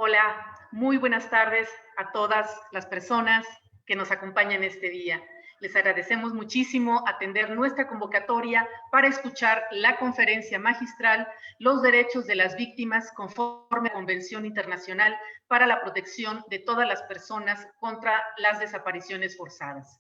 Hola, muy buenas tardes a todas las personas que nos acompañan este día. Les agradecemos muchísimo atender nuestra convocatoria para escuchar la conferencia magistral Los derechos de las víctimas conforme a la Convención Internacional para la Protección de todas las personas contra las desapariciones forzadas.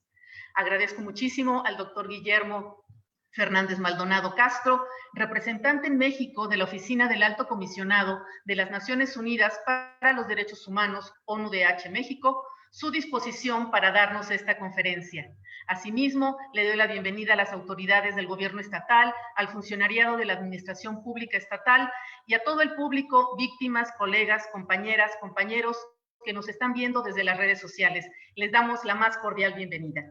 Agradezco muchísimo al doctor Guillermo Fernández Maldonado Castro, representante en México de la Oficina del Alto Comisionado de las Naciones Unidas para los Derechos Humanos, ONUDH México, su disposición para darnos esta conferencia. Asimismo, le doy la bienvenida a las autoridades del gobierno estatal, al funcionariado de la Administración Pública Estatal y a todo el público, víctimas, colegas, compañeras, compañeros que nos están viendo desde las redes sociales. Les damos la más cordial bienvenida.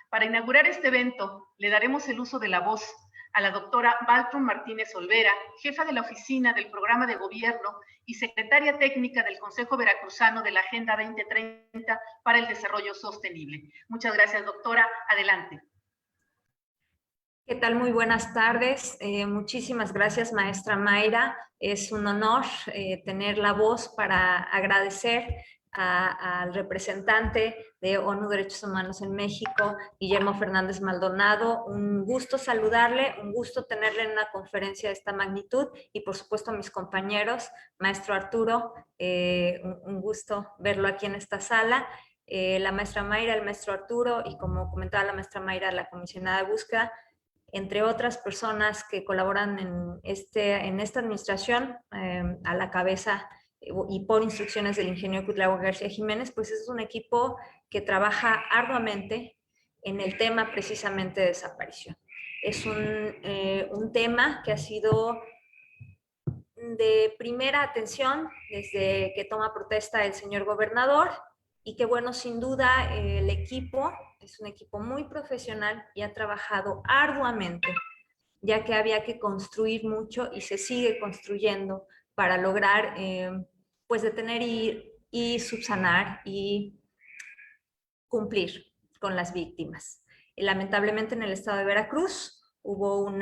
Para inaugurar este evento, le daremos el uso de la voz a la doctora Baltrum Martínez Olvera, jefa de la Oficina del Programa de Gobierno y secretaria técnica del Consejo Veracruzano de la Agenda 2030 para el Desarrollo Sostenible. Muchas gracias, doctora. Adelante. ¿Qué tal? Muy buenas tardes. Muchísimas gracias, maestra Mayra. Es un honor tener la voz para agradecer al representante de ONU Derechos Humanos en México, Guillermo Fernández Maldonado. Un gusto saludarle, un gusto tenerle en una conferencia de esta magnitud y por supuesto a mis compañeros, maestro Arturo, un gusto verlo aquí en esta sala. La maestra Mayra, el maestro Arturo y como comentaba la maestra Mayra, la comisionada de búsqueda, entre otras personas que colaboran en esta administración, a la cabeza y por instrucciones del ingeniero Cuitlagua García Jiménez, pues es un equipo que trabaja arduamente en el tema precisamente de desaparición. Es un tema que ha sido de primera atención desde que toma protesta el señor gobernador y que bueno, sin duda el equipo es un equipo muy profesional y ha trabajado arduamente, ya que había que construir mucho y se sigue construyendo para lograr pues detener y subsanar y cumplir con las víctimas. Lamentablemente en el estado de Veracruz hubo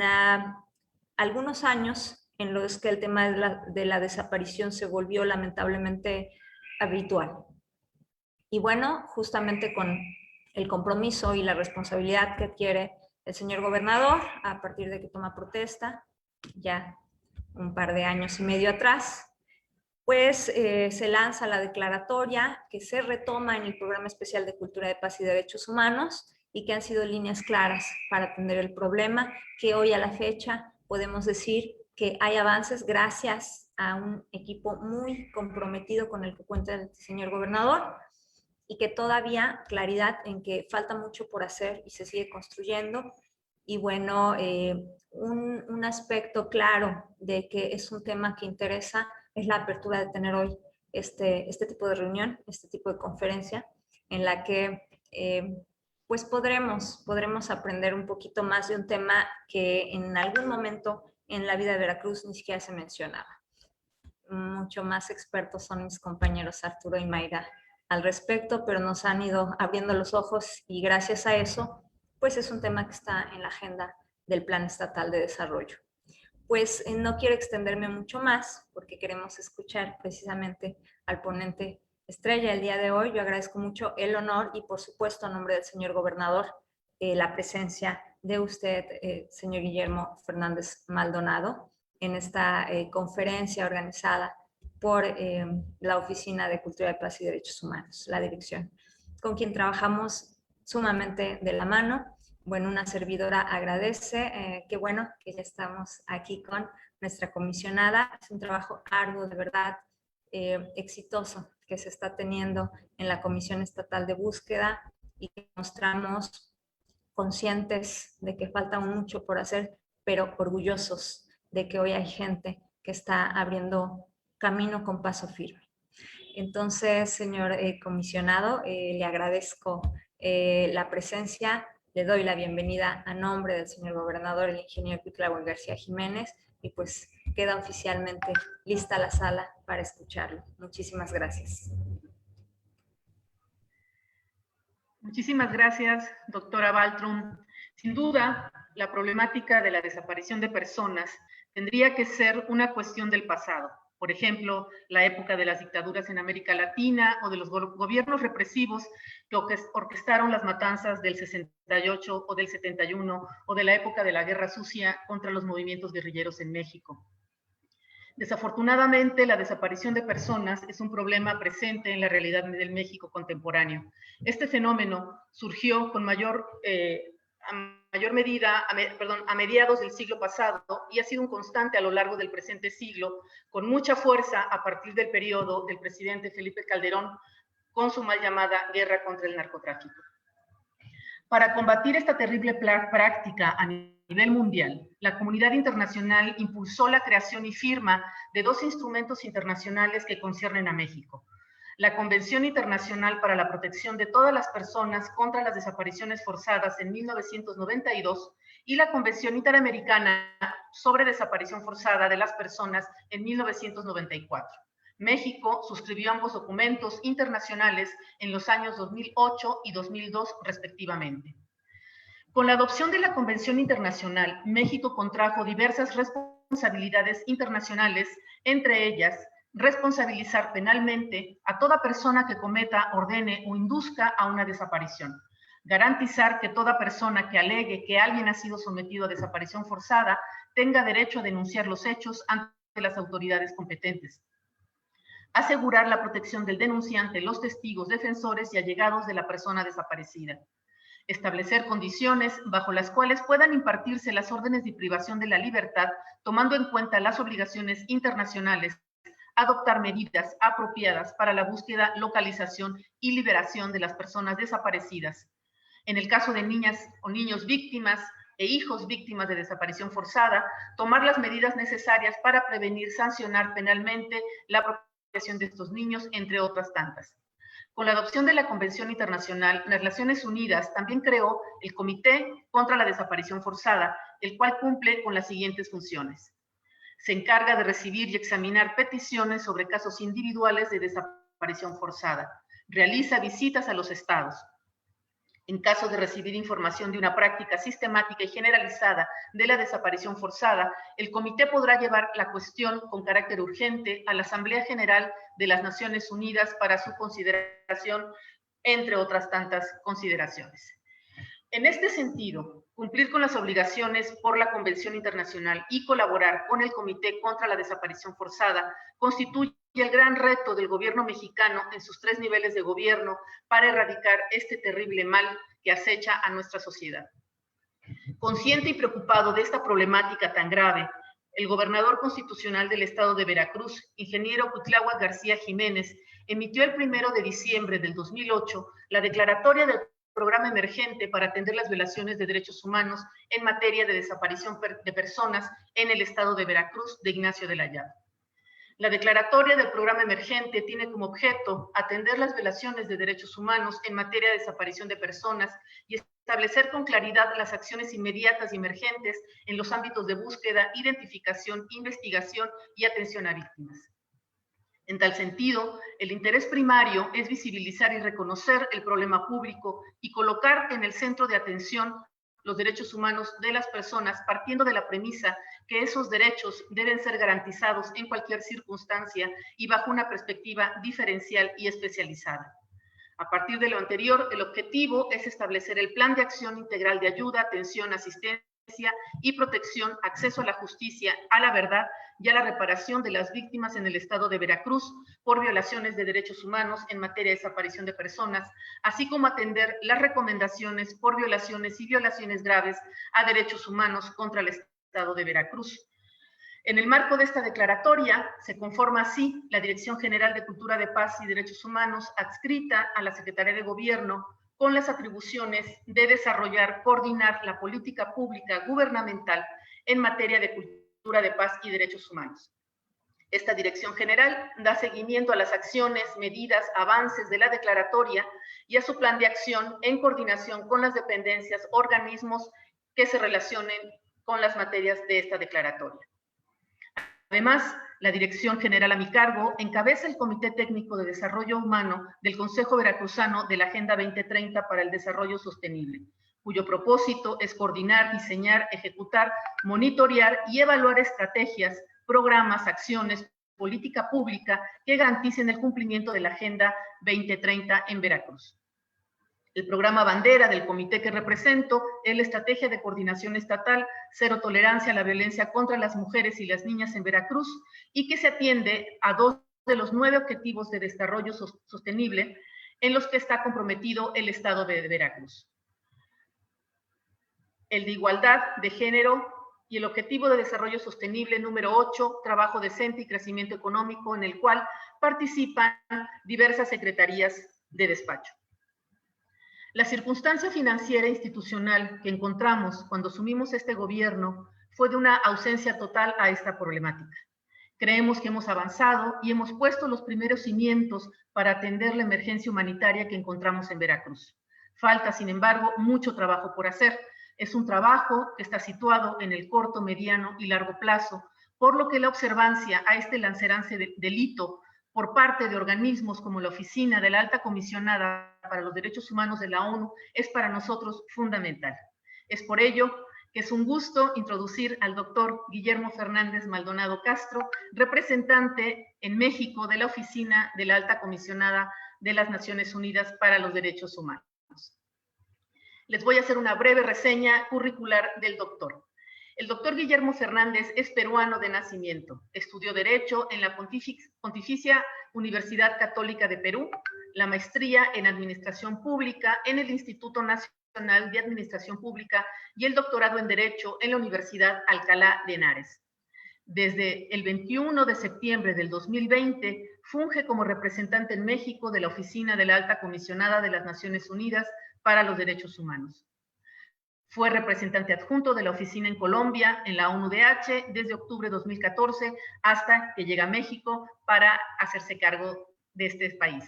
algunos años en los que el tema de la desaparición se volvió lamentablemente habitual. Y bueno, justamente con el compromiso y la responsabilidad que adquiere el señor gobernador a partir de que toma protesta, ya un par de años y medio atrás, pues se lanza la declaratoria que se retoma en el Programa Especial de Cultura de Paz y Derechos Humanos y que han sido líneas claras para atender el problema, que hoy a la fecha podemos decir que hay avances gracias a un equipo muy comprometido con el que cuenta el señor gobernador y que todavía claridad en que falta mucho por hacer y se sigue construyendo. Y bueno, un aspecto claro de que es un tema que interesa es la apertura de tener hoy este tipo de reunión, este tipo de conferencia, en la que pues podremos aprender un poquito más de un tema que en algún momento en la vida de Veracruz ni siquiera se mencionaba. Mucho más expertos son mis compañeros Arturo y Mayra al respecto, pero nos han ido abriendo los ojos y gracias a eso, pues es un tema que está en la agenda del Plan Estatal de Desarrollo. Pues no quiero extenderme mucho más porque queremos escuchar precisamente al ponente estrella el día de hoy. Yo agradezco mucho el honor y por supuesto a nombre del señor gobernador la presencia de usted, señor Guillermo Fernández Maldonado, en esta conferencia organizada por la Oficina de Cultura de Paz y Derechos Humanos, la dirección, con quien trabajamos sumamente de la mano. Bueno, una servidora agradece, qué bueno que ya estamos aquí con nuestra comisionada. Es un trabajo arduo, de verdad, exitoso que se está teniendo en la Comisión Estatal de Búsqueda y que mostramos conscientes de que falta mucho por hacer, pero orgullosos de que hoy hay gente que está abriendo camino con paso firme. Entonces, señor comisionado, le agradezco la presencia le doy la bienvenida a nombre del señor gobernador, el ingeniero Cuitláhuac García Jiménez, y pues queda oficialmente lista la sala para escucharlo. Muchísimas gracias. Muchísimas gracias, doctora Baltrum. Sin duda, la problemática de la desaparición de personas tendría que ser una cuestión del pasado. Por ejemplo, la época de las dictaduras en América Latina o de los gobiernos represivos que orquestaron las matanzas del 68 o del 71 o de la época de la Guerra Sucia contra los movimientos guerrilleros en México. Desafortunadamente, la desaparición de personas es un problema presente en la realidad del México contemporáneo. Este fenómeno surgió con a mediados del siglo pasado y ha sido un constante a lo largo del presente siglo, con mucha fuerza a partir del periodo del presidente Felipe Calderón, con su mal llamada guerra contra el narcotráfico. Para combatir esta terrible práctica a nivel mundial, la comunidad internacional impulsó la creación y firma de dos instrumentos internacionales que conciernen a México: la Convención Internacional para la Protección de todas las Personas contra las Desapariciones Forzadas en 1992 y la Convención Interamericana sobre Desaparición Forzada de las Personas en 1994. México suscribió ambos documentos internacionales en los años 2008 y 2002 respectivamente. Con la adopción de la Convención Internacional, México contrajo diversas responsabilidades internacionales, entre ellas responsabilizar penalmente a toda persona que cometa, ordene o induzca a una desaparición, garantizar que toda persona que alegue que alguien ha sido sometido a desaparición forzada tenga derecho a denunciar los hechos ante las autoridades competentes, asegurar la protección del denunciante, los testigos, defensores y allegados de la persona desaparecida, establecer condiciones bajo las cuales puedan impartirse las órdenes de privación de la libertad, tomando en cuenta las obligaciones internacionales, adoptar medidas apropiadas para la búsqueda, localización y liberación de las personas desaparecidas. En el caso de niñas o niños víctimas e hijos víctimas de desaparición forzada, tomar las medidas necesarias para prevenir, sancionar penalmente la de estos niños, entre otras tantas. Con la adopción de la Convención Internacional, las Naciones Unidas también creó el Comité contra la Desaparición Forzada, el cual cumple con las siguientes funciones. Se encarga de recibir y examinar peticiones sobre casos individuales de desaparición forzada. Realiza visitas a los estados. En caso de recibir información de una práctica sistemática y generalizada de la desaparición forzada, el comité podrá llevar la cuestión con carácter urgente a la Asamblea General de las Naciones Unidas para su consideración, entre otras tantas consideraciones. En este sentido, cumplir con las obligaciones por la Convención Internacional y colaborar con el Comité contra la Desaparición Forzada constituye el gran reto del gobierno mexicano en sus 3 niveles de gobierno para erradicar este terrible mal que acecha a nuestra sociedad. Consciente y preocupado de esta problemática tan grave, el gobernador constitucional del estado de Veracruz, ingeniero Cuitláhuac García Jiménez, emitió el 1 de diciembre del 2008 la declaratoria del Programa Emergente para atender las violaciones de derechos humanos en materia de desaparición de personas en el estado de Veracruz de Ignacio de la Llave. La declaratoria del Programa Emergente tiene como objeto atender las violaciones de derechos humanos en materia de desaparición de personas y establecer con claridad las acciones inmediatas y emergentes en los ámbitos de búsqueda, identificación, investigación y atención a víctimas. En tal sentido, el interés primario es visibilizar y reconocer el problema público y colocar en el centro de atención los derechos humanos de las personas, partiendo de la premisa que esos derechos deben ser garantizados en cualquier circunstancia y bajo una perspectiva diferencial y especializada. A partir de lo anterior, el objetivo es establecer el plan de acción integral de ayuda, atención, asistencia y protección, acceso a la justicia, a la verdad y a la reparación de las víctimas en el estado de Veracruz por violaciones de derechos humanos en materia de desaparición de personas, así como atender las recomendaciones por violaciones y violaciones graves a derechos humanos contra el estado de Veracruz. En el marco de esta declaratoria, se conforma así la Dirección General de Cultura de Paz y Derechos Humanos, adscrita a la Secretaría de Gobierno, con las atribuciones de desarrollar, coordinar la política pública gubernamental en materia de cultura de paz y derechos humanos. Esta Dirección General da seguimiento a las acciones, medidas, avances de la declaratoria y a su plan de acción en coordinación con las dependencias, organismos que se relacionen con las materias de esta declaratoria. Además, la Dirección General a mi cargo encabeza el Comité Técnico de Desarrollo Humano del Consejo Veracruzano de la Agenda 2030 para el Desarrollo Sostenible, cuyo propósito es coordinar, diseñar, ejecutar, monitorear y evaluar estrategias, programas, acciones, política pública que garanticen el cumplimiento de la Agenda 2030 en Veracruz. El programa bandera del comité que represento es la Estrategia de Coordinación Estatal Cero Tolerancia a la Violencia contra las Mujeres y las Niñas en Veracruz, y que se atiende a 2 de los 9 objetivos de desarrollo sostenible en los que está comprometido el Estado de Veracruz. El de igualdad de género y el objetivo de desarrollo sostenible número 8, trabajo decente y crecimiento económico, en el cual participan diversas secretarías de despacho. La circunstancia financiera institucional que encontramos cuando asumimos este gobierno fue de una ausencia total a esta problemática. Creemos que hemos avanzado y hemos puesto los primeros cimientos para atender la emergencia humanitaria que encontramos en Veracruz. Falta, sin embargo, mucho trabajo por hacer. Es un trabajo que está situado en el corto, mediano y largo plazo, por lo que la observancia a este lancerance delito por parte de organismos como la Oficina de la Alta Comisionada para los Derechos Humanos de la ONU es para nosotros fundamental. Es por ello que es un gusto introducir al doctor Guillermo Fernández Maldonado Castro, representante en México de la Oficina de la Alta Comisionada de las Naciones Unidas para los Derechos Humanos. Les voy a hacer una breve reseña curricular del doctor. El doctor Guillermo Fernández es peruano de nacimiento. Estudió Derecho en la Pontificia Universidad Católica de Perú, la maestría en Administración Pública en el Instituto Nacional de Administración Pública y el doctorado en Derecho en la Universidad Alcalá de Henares. Desde el 21 de septiembre del 2020, funge como representante en México de la Oficina de la Alta Comisionada de las Naciones Unidas para los Derechos Humanos. Fue representante adjunto de la oficina en Colombia, en la ONUDH, desde octubre de 2014 hasta que llega a México para hacerse cargo de este país.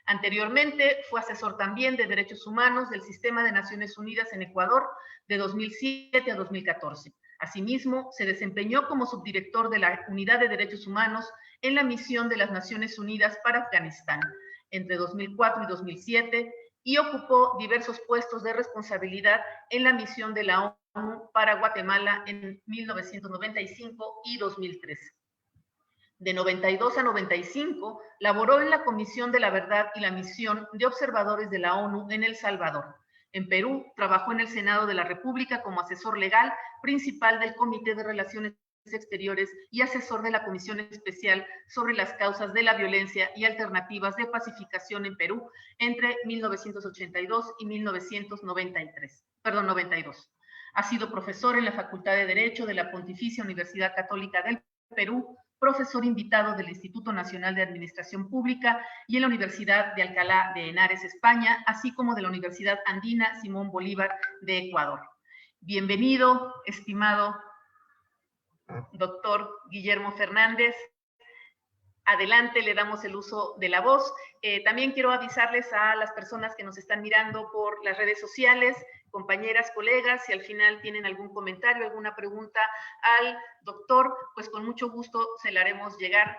Anteriormente fue asesor también de Derechos Humanos del Sistema de Naciones Unidas en Ecuador de 2007 a 2014. Asimismo, se desempeñó como subdirector de la Unidad de Derechos Humanos en la misión de las Naciones Unidas para Afganistán entre 2004 y 2007, y ocupó diversos puestos de responsabilidad en la misión de la ONU para Guatemala en 1995 y 2003. De 92 a 95, laboró en la Comisión de la Verdad y la Misión de Observadores de la ONU en El Salvador. En Perú, trabajó en el Senado de la República como asesor legal principal del Comité de Relaciones Exteriores y asesor de la Comisión Especial sobre las causas de la violencia y alternativas de pacificación en Perú entre 1982 y 92. Ha sido profesor en la Facultad de Derecho de la Pontificia Universidad Católica del Perú, profesor invitado del Instituto Nacional de Administración Pública y en la Universidad de Alcalá de Henares, España, así como de la Universidad Andina Simón Bolívar de Ecuador. Bienvenido, estimado doctor Guillermo Fernández. Adelante, le damos el uso de la voz. También quiero avisarles a las personas que nos están mirando por las redes sociales, compañeras, colegas, si al final tienen algún comentario, alguna pregunta al doctor, pues con mucho gusto se la haremos llegar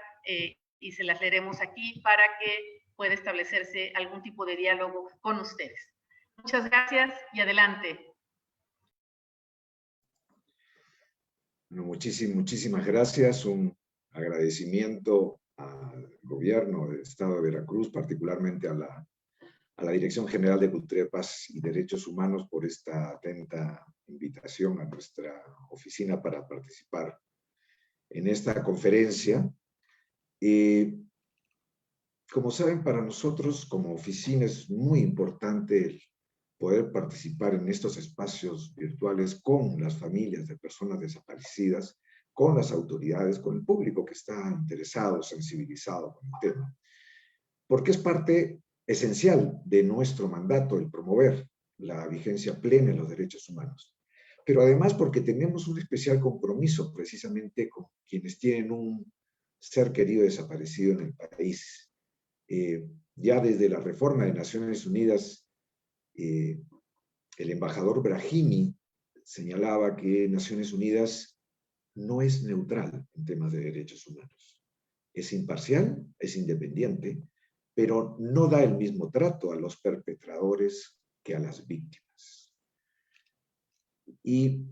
y se las leeremos aquí para que pueda establecerse algún tipo de diálogo con ustedes. Muchas gracias y adelante. Bueno, muchísimas gracias. Un agradecimiento al gobierno del Estado de Veracruz, particularmente a la Dirección General de Cultura de Paz y Derechos Humanos por esta atenta invitación a nuestra oficina para participar en esta conferencia. Como saben, para nosotros como oficina es muy importante poder participar en estos espacios virtuales con las familias de personas desaparecidas, con las autoridades, con el público que está interesado, sensibilizado con el tema. Porque es parte esencial de nuestro mandato el promover la vigencia plena de los derechos humanos. Pero además porque tenemos un especial compromiso precisamente con quienes tienen un ser querido desaparecido en el país. Ya desde la reforma de Naciones Unidas, el embajador Brahimi señalaba que Naciones Unidas no es neutral en temas de derechos humanos. Es imparcial, es independiente, pero no da el mismo trato a los perpetradores que a las víctimas. Y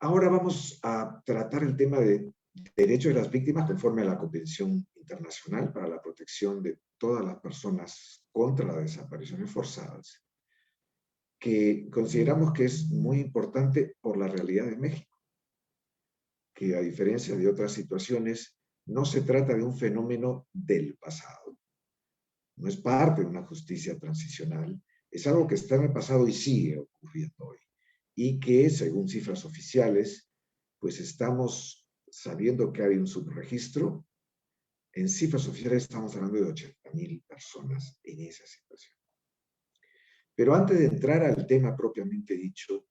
ahora vamos a tratar el tema de derechos de las víctimas conforme a la Convención Internacional para la Protección de todas las personas contra las desapariciones forzadas, que consideramos que es muy importante por la realidad de México, que a diferencia de otras situaciones, no se trata de un fenómeno del pasado, no es parte de una justicia transicional, es algo que está en el pasado y sigue ocurriendo hoy, y que, según cifras oficiales, pues estamos sabiendo que hay un subregistro. En cifras oficiales estamos hablando de 80,000 personas en esa situación. Pero antes de entrar al tema propiamente dicho,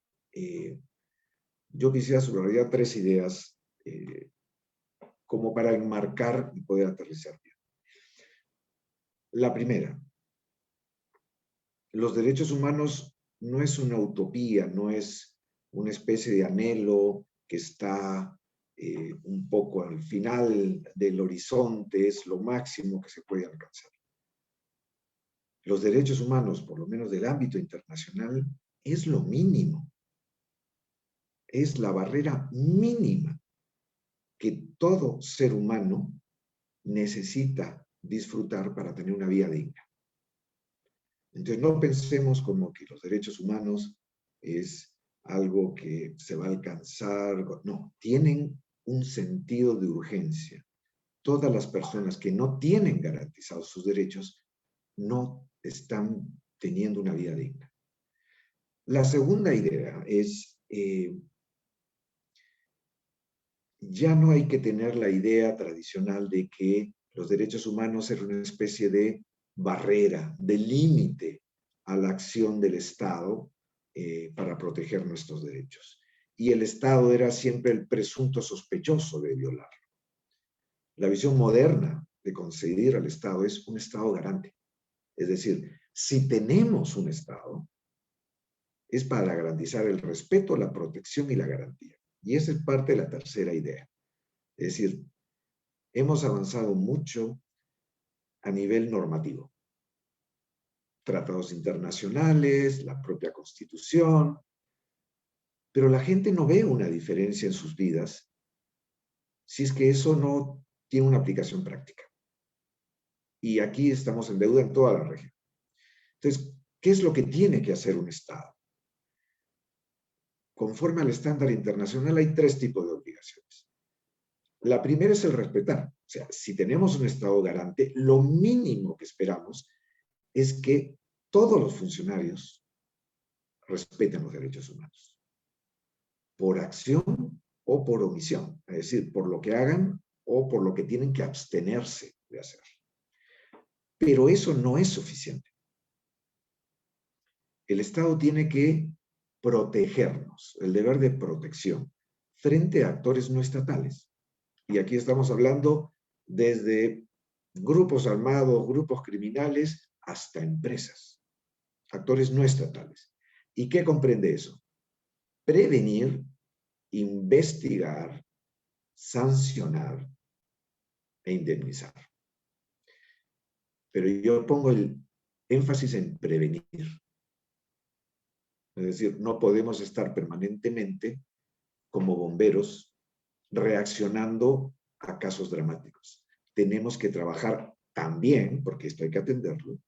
yo quisiera subrayar 3 ideas como para enmarcar y poder aterrizar bien. La primera, los derechos humanos no es una utopía, no es una especie de anhelo que está un poco al final del horizonte, es lo máximo que se puede alcanzar. Los derechos humanos, por lo menos del ámbito internacional, es lo mínimo. Es la barrera mínima que todo ser humano necesita disfrutar para tener una vida digna. Entonces no pensemos como que los derechos humanos es algo que se va a alcanzar. No, tienen un sentido de urgencia. Todas las personas que no tienen garantizados sus derechos no están teniendo una vida digna. La segunda idea es, ya no hay que tener la idea tradicional de que los derechos humanos eran una especie de barrera, de límite a la acción del Estado para proteger nuestros derechos. Y el Estado era siempre el presunto sospechoso de violarlo. La visión moderna de concebir al Estado es un Estado garante. Es decir, si tenemos un Estado, es para garantizar el respeto, la protección y la garantía. Y esa es parte de la tercera idea. Es decir, hemos avanzado mucho a nivel normativo. Tratados internacionales, la propia Constitución, pero la gente no ve una diferencia en sus vidas si es que eso no tiene una aplicación práctica. Y aquí estamos en deuda en toda la región. Entonces, ¿qué es lo que tiene que hacer un Estado? Conforme al estándar internacional hay 3 tipos de obligaciones. La primera es el respetar. O sea, si tenemos un Estado garante, lo mínimo que esperamos es que todos los funcionarios respeten los derechos humanos, por acción o por omisión, es decir, por lo que hagan o por lo que tienen que abstenerse de hacer. Pero eso no es suficiente. El Estado tiene que protegernos, el deber de protección, frente a actores no estatales. Y aquí estamos hablando desde grupos armados, grupos criminales, hasta empresas, actores no estatales. ¿Y qué comprende eso? Prevenir, investigar, sancionar e indemnizar. Pero yo pongo el énfasis en prevenir. Es decir, no podemos estar permanentemente como bomberos reaccionando a casos dramáticos. Tenemos que trabajar también, porque esto hay que atenderlo,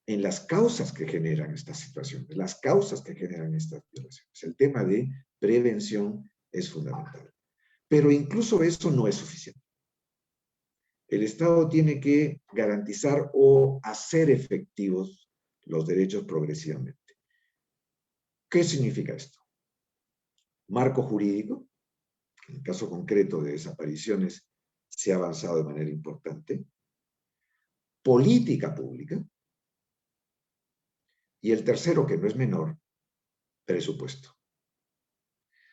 en las causas que generan estas situaciones, las causas que generan estas violaciones. El tema de prevención es fundamental. Pero incluso eso no es suficiente. El Estado tiene que garantizar o hacer efectivos los derechos progresivamente. ¿Qué significa esto? Marco jurídico. En el caso concreto de desapariciones se ha avanzado de manera importante. Política pública. Y el tercero, que no es menor, presupuesto.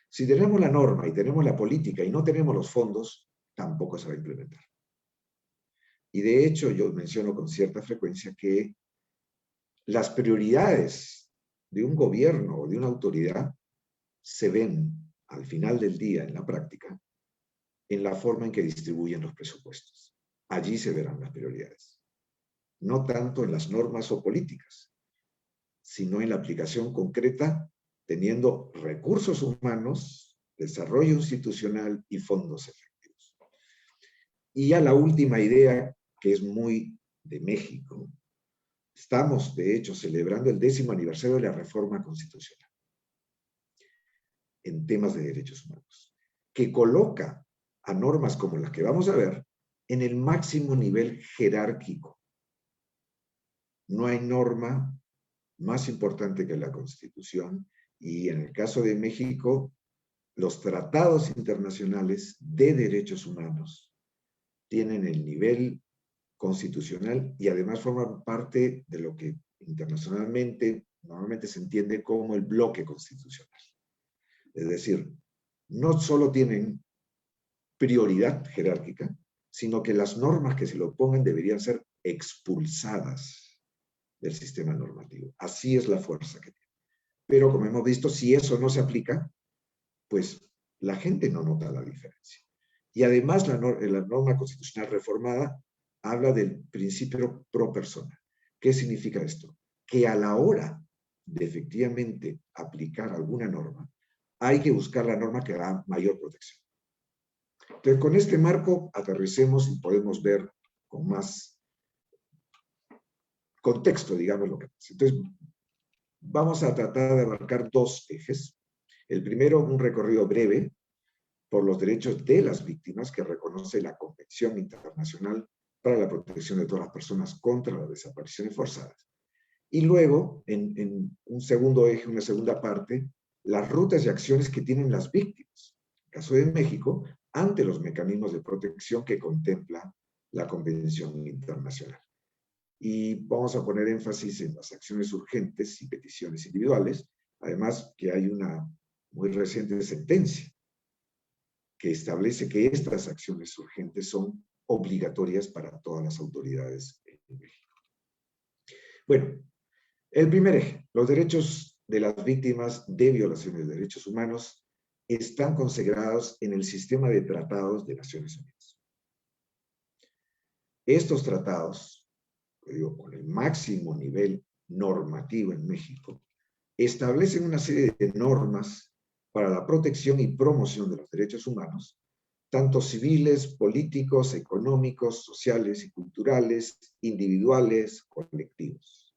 Si tenemos la norma y tenemos la política y no tenemos los fondos, tampoco se va a implementar. Y de hecho, yo menciono con cierta frecuencia que las prioridades de un gobierno o de una autoridad se ven al final del día en la práctica en la forma en que distribuyen los presupuestos. Allí se verán las prioridades. No tanto en las normas o políticas, sino en la aplicación concreta, teniendo recursos humanos, desarrollo institucional y fondos efectivos. Y ya la última idea, que es muy de México. Estamos, de hecho, celebrando el 10º aniversario de la reforma constitucional en temas de derechos humanos, que coloca a normas como las que vamos a ver en el máximo nivel jerárquico. No hay norma más importante que la Constitución, y en el caso de México, los tratados internacionales de derechos humanos tienen el nivel constitucional y además forman parte de lo que internacionalmente normalmente se entiende como el bloque constitucional. Es decir, no solo tienen prioridad jerárquica, sino que las normas que se lo pongan deberían ser expulsadas del sistema normativo. Así es la fuerza que tiene. Pero como hemos visto, si eso no se aplica, pues la gente no nota la diferencia. Y además la norma constitucional reformada habla del principio pro persona. ¿Qué significa esto? Que a la hora de efectivamente aplicar alguna norma, hay que buscar la norma que da mayor protección. Entonces, con este marco aterricemos y podemos ver con más contexto, digamos, lo que pasa. Entonces, vamos a tratar de abarcar dos ejes. El primero, un recorrido breve por los derechos de las víctimas que reconoce la Convención Internacional para la Protección de todas las personas contra las desapariciones forzadas. Y luego, en un segundo eje, una segunda parte, las rutas y acciones que tienen las víctimas, en el caso de México, ante los mecanismos de protección que contempla la Convención Internacional. Y vamos a poner énfasis en las acciones urgentes y peticiones individuales, además que hay una muy reciente sentencia que establece que estas acciones urgentes son obligatorias para todas las autoridades en México. Bueno, el primer eje, los derechos de las víctimas de violaciones de derechos humanos están consagrados en el sistema de tratados de Naciones Unidas. Estos tratados, digo, con el máximo nivel normativo en México, establecen una serie de normas para la protección y promoción de los derechos humanos, tanto civiles, políticos, económicos, sociales y culturales, individuales, colectivos.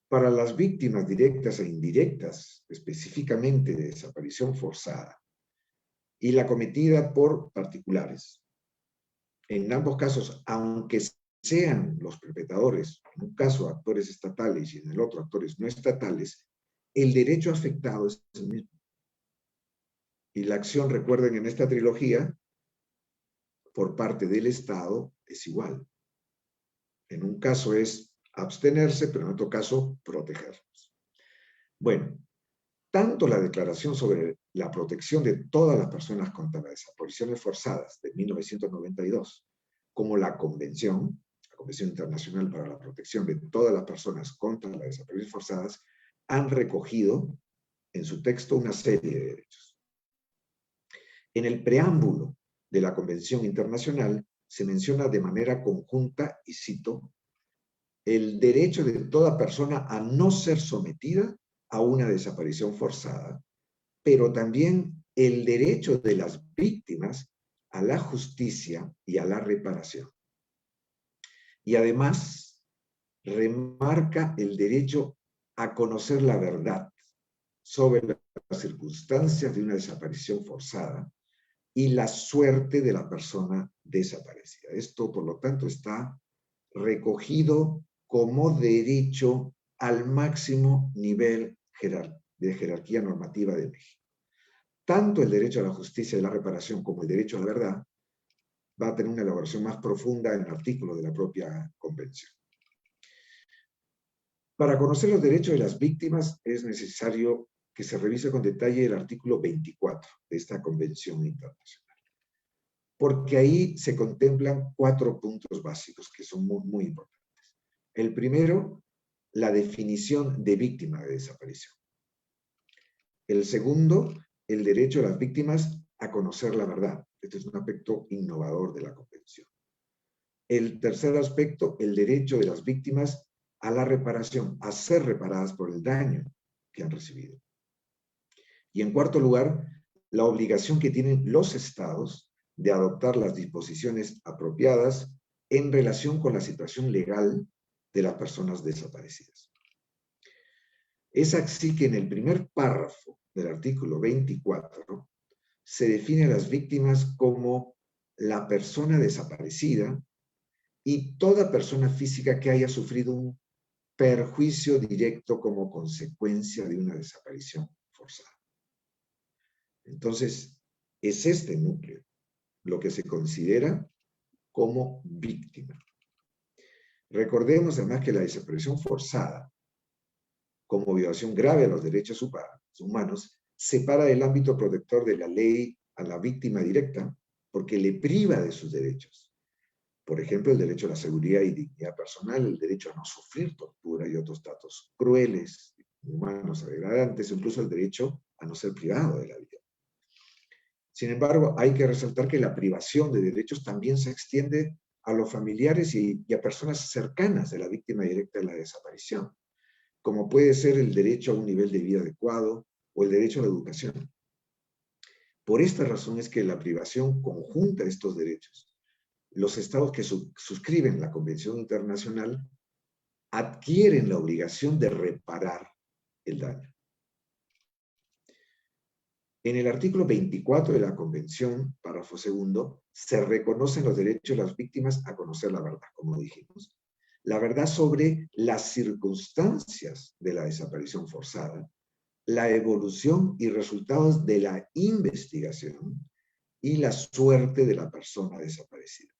Para las víctimas directas e indirectas, específicamente de desaparición forzada, y la cometida por particulares, en ambos casos, aunque sean los perpetradores, en un caso actores estatales y en el otro actores no estatales, el derecho afectado es el mismo. Y la acción, recuerden, en esta trilogía, por parte del Estado, es igual. En un caso es abstenerse, pero en otro caso, protegerlos. Bueno, tanto la Declaración sobre la protección de todas las personas contra las desapariciones forzadas de 1992, como la Convención Internacional para la Protección de todas las personas contra las desapariciones forzadas, han recogido en su texto una serie de derechos. En el preámbulo de la Convención Internacional se menciona de manera conjunta, y cito, el derecho de toda persona a no ser sometida a una desaparición forzada, pero también el derecho de las víctimas a la justicia y a la reparación. Y además remarca el derecho a conocer la verdad sobre las circunstancias de una desaparición forzada y la suerte de la persona desaparecida. Esto, por lo tanto, está recogido como derecho al máximo nivel de jerarquía normativa de México. Tanto el derecho a la justicia y la reparación como el derecho a la verdad va a tener una elaboración más profunda en el artículo de la propia convención. Para conocer los derechos de las víctimas es necesario que se revise con detalle el artículo 24 de esta Convención Internacional. porque ahí se contemplan 4 puntos básicos que son muy, muy importantes. El primero, la definición de víctima de desaparición. El segundo, el derecho de las víctimas a conocer la verdad. Este es un aspecto innovador de la Convención. El tercer aspecto, el derecho de las víctimas a la reparación, a ser reparadas por el daño que han recibido. Y en cuarto lugar, la obligación que tienen los estados de adoptar las disposiciones apropiadas en relación con la situación legal de las personas desaparecidas. Es así que en el primer párrafo del artículo 24 se define a las víctimas como la persona desaparecida y toda persona física que haya sufrido un perjuicio directo como consecuencia de una desaparición forzada. Entonces, es este núcleo lo que se considera como víctima. Recordemos además que la desaparición forzada, como violación grave a los derechos humanos, separa del ámbito protector de la ley a la víctima directa porque le priva de sus derechos. Por ejemplo, el derecho a la seguridad y dignidad personal, el derecho a no sufrir tortura y otros tratos crueles, inhumanos, degradantes, incluso el derecho a no ser privado de la vida. Sin embargo, hay que resaltar que la privación de derechos también se extiende a los familiares y a personas cercanas de la víctima directa de la desaparición, como puede ser el derecho a un nivel de vida adecuado o el derecho a la educación. Por esta razón es que la privación conjunta de estos derechos, los estados que suscriben la Convención Internacional adquieren la obligación de reparar el daño. En el artículo 24 de la Convención, párrafo segundo, se reconocen los derechos de las víctimas a conocer la verdad, como dijimos. La verdad sobre las circunstancias de la desaparición forzada, la evolución y resultados de la investigación y la suerte de la persona desaparecida.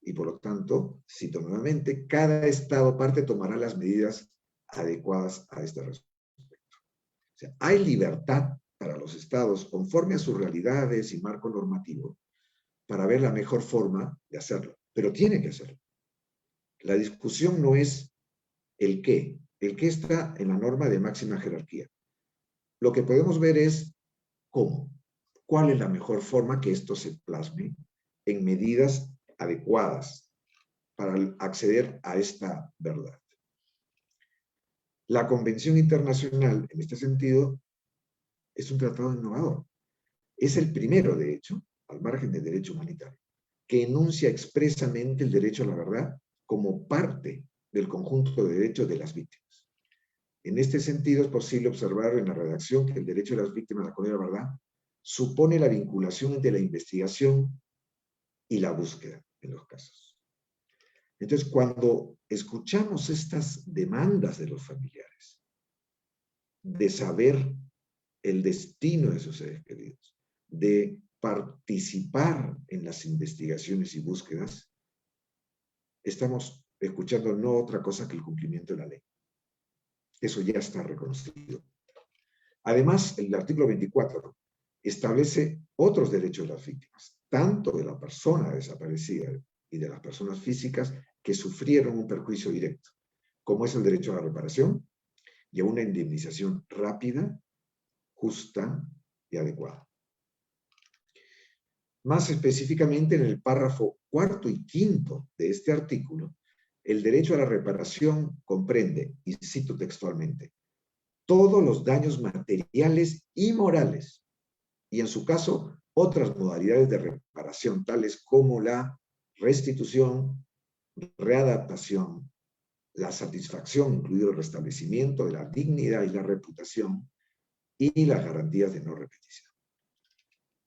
Y por lo tanto, cito nuevamente, cada Estado parte tomará las medidas adecuadas a este respecto. O sea, hay libertad para los Estados, conforme a sus realidades y marco normativo, para ver la mejor forma de hacerlo. Pero tiene que hacerlo. La discusión no es el qué. El qué está en la norma de máxima jerarquía. Lo que podemos ver es cómo. ¿Cuál es la mejor forma que esto se plasme en medidas adecuadas para acceder a esta verdad? La Convención Internacional, en este sentido, es un tratado innovador. Es el primero, de hecho, al margen del derecho humanitario, que enuncia expresamente el derecho a la verdad como parte del conjunto de derechos de las víctimas. En este sentido, es posible observar en la redacción que el derecho de las víctimas a conocer la verdad supone la vinculación entre la investigación y la búsqueda en los casos. Entonces, cuando escuchamos estas demandas de los familiares de saber el destino de sus seres queridos, de participar en las investigaciones y búsquedas, estamos escuchando no otra cosa que el cumplimiento de la ley. Eso ya está reconocido. Además, el artículo 24 establece otros derechos de las víctimas, tanto de la persona desaparecida y de las personas físicas que sufrieron un perjuicio directo, como es el derecho a la reparación y a una indemnización rápida, justa y adecuada. Más específicamente, en el párrafo cuarto y quinto de este artículo, el derecho a la reparación comprende, y cito textualmente, todos los daños materiales y morales, y en su caso, otras modalidades de reparación, tales como la restitución, readaptación, la satisfacción, incluido el restablecimiento de la dignidad y la reputación, y las garantías de no repetición.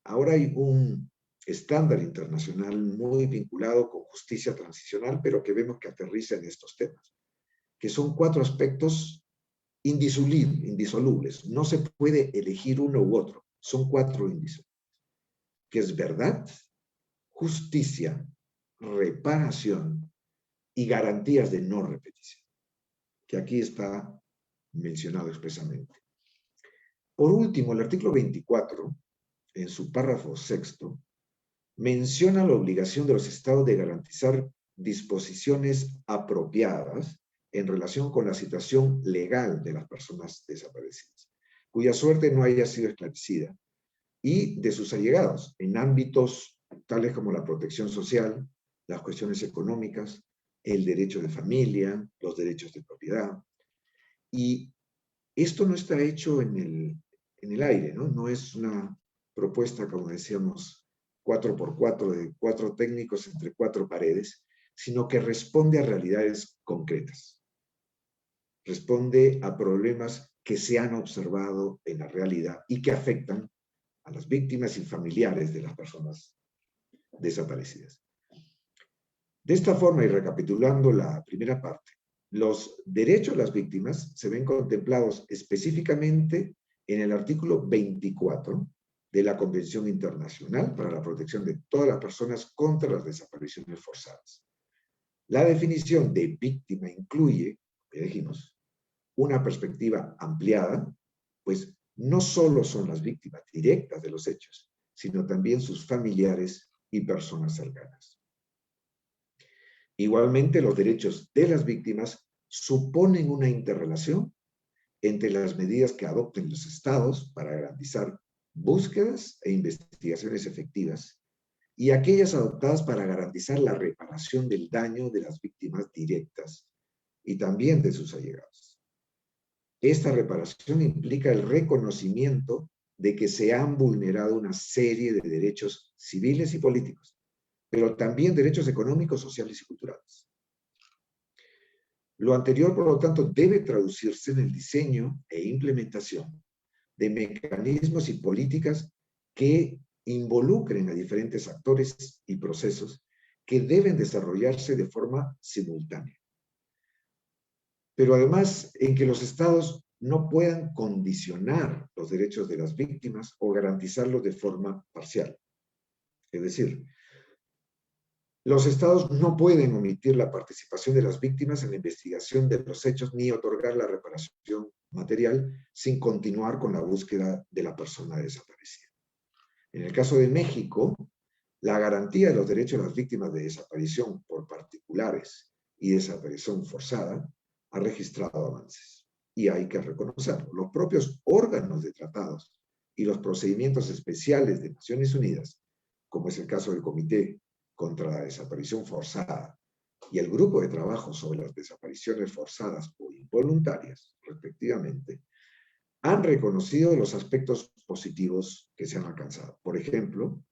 Ahora hay un estándar internacional muy vinculado con justicia transicional, pero que vemos que aterriza en estos temas, que son 4 aspectos indisolubles. No se puede elegir uno u otro. Son 4 indisolubles, que es verdad, justicia, reparación y garantías de no repetición, que aquí está mencionado expresamente. Por último, el artículo 24, en su párrafo sexto, menciona la obligación de los estados de garantizar disposiciones apropiadas en relación con la situación legal de las personas desaparecidas, cuya suerte no haya sido esclarecida, y de sus allegados en ámbitos tales como la protección social, las cuestiones económicas, el derecho de familia, los derechos de propiedad. Y esto no está hecho en el aire, ¿no? No es una propuesta, como decíamos, 4x4 de 4 técnicos entre 4 paredes, sino que responde a realidades concretas. Responde a problemas que se han observado en la realidad y que afectan a las víctimas y familiares de las personas desaparecidas. De esta forma, y recapitulando la primera parte, los derechos de las víctimas se ven contemplados específicamente en el artículo 24 de la Convención Internacional para la Protección de todas las personas contra las desapariciones forzadas. La definición de víctima incluye, como dijimos, una perspectiva ampliada, pues no solo son las víctimas directas de los hechos, sino también sus familiares y personas cercanas. Igualmente, los derechos de las víctimas suponen una interrelación entre las medidas que adopten los estados para garantizar búsquedas e investigaciones efectivas y aquellas adoptadas para garantizar la reparación del daño de las víctimas directas y también de sus allegados. Esta reparación implica el reconocimiento de que se han vulnerado una serie de derechos civiles y políticos, pero también derechos económicos, sociales y culturales. Lo anterior, por lo tanto, debe traducirse en el diseño e implementación de mecanismos y políticas que involucren a diferentes actores y procesos que deben desarrollarse de forma simultánea. Pero además en que los estados no puedan condicionar los derechos de las víctimas o garantizarlos de forma parcial. Es decir, los estados no pueden omitir la participación de las víctimas en la investigación de los hechos ni otorgar la reparación material sin continuar con la búsqueda de la persona desaparecida. En el caso de México, la garantía de los derechos de las víctimas de desaparición por particulares y desaparición forzada ha registrado avances. Y hay que reconocerlo. Los propios órganos de tratados y los procedimientos especiales de Naciones Unidas, como es el caso del Comité contra la Desaparición Forzada y el Grupo de Trabajo sobre las Desapariciones Forzadas o Involuntarias, respectivamente, han reconocido los aspectos positivos que se han alcanzado. Por ejemplo,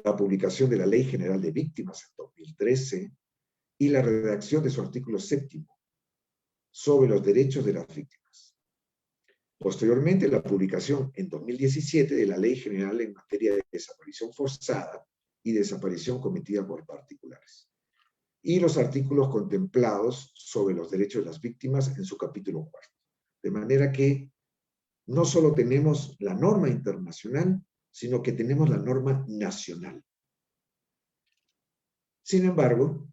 la publicación de la Ley General de Víctimas en 2013 y la redacción de su artículo 7 sobre los derechos de las víctimas. Posteriormente, la publicación en 2017 de la Ley General en materia de desaparición forzada y desaparición cometida por particulares. Y los artículos contemplados sobre los derechos de las víctimas en su capítulo 4. De manera que no solo tenemos la norma internacional, sino que tenemos la norma nacional. Sin embargo,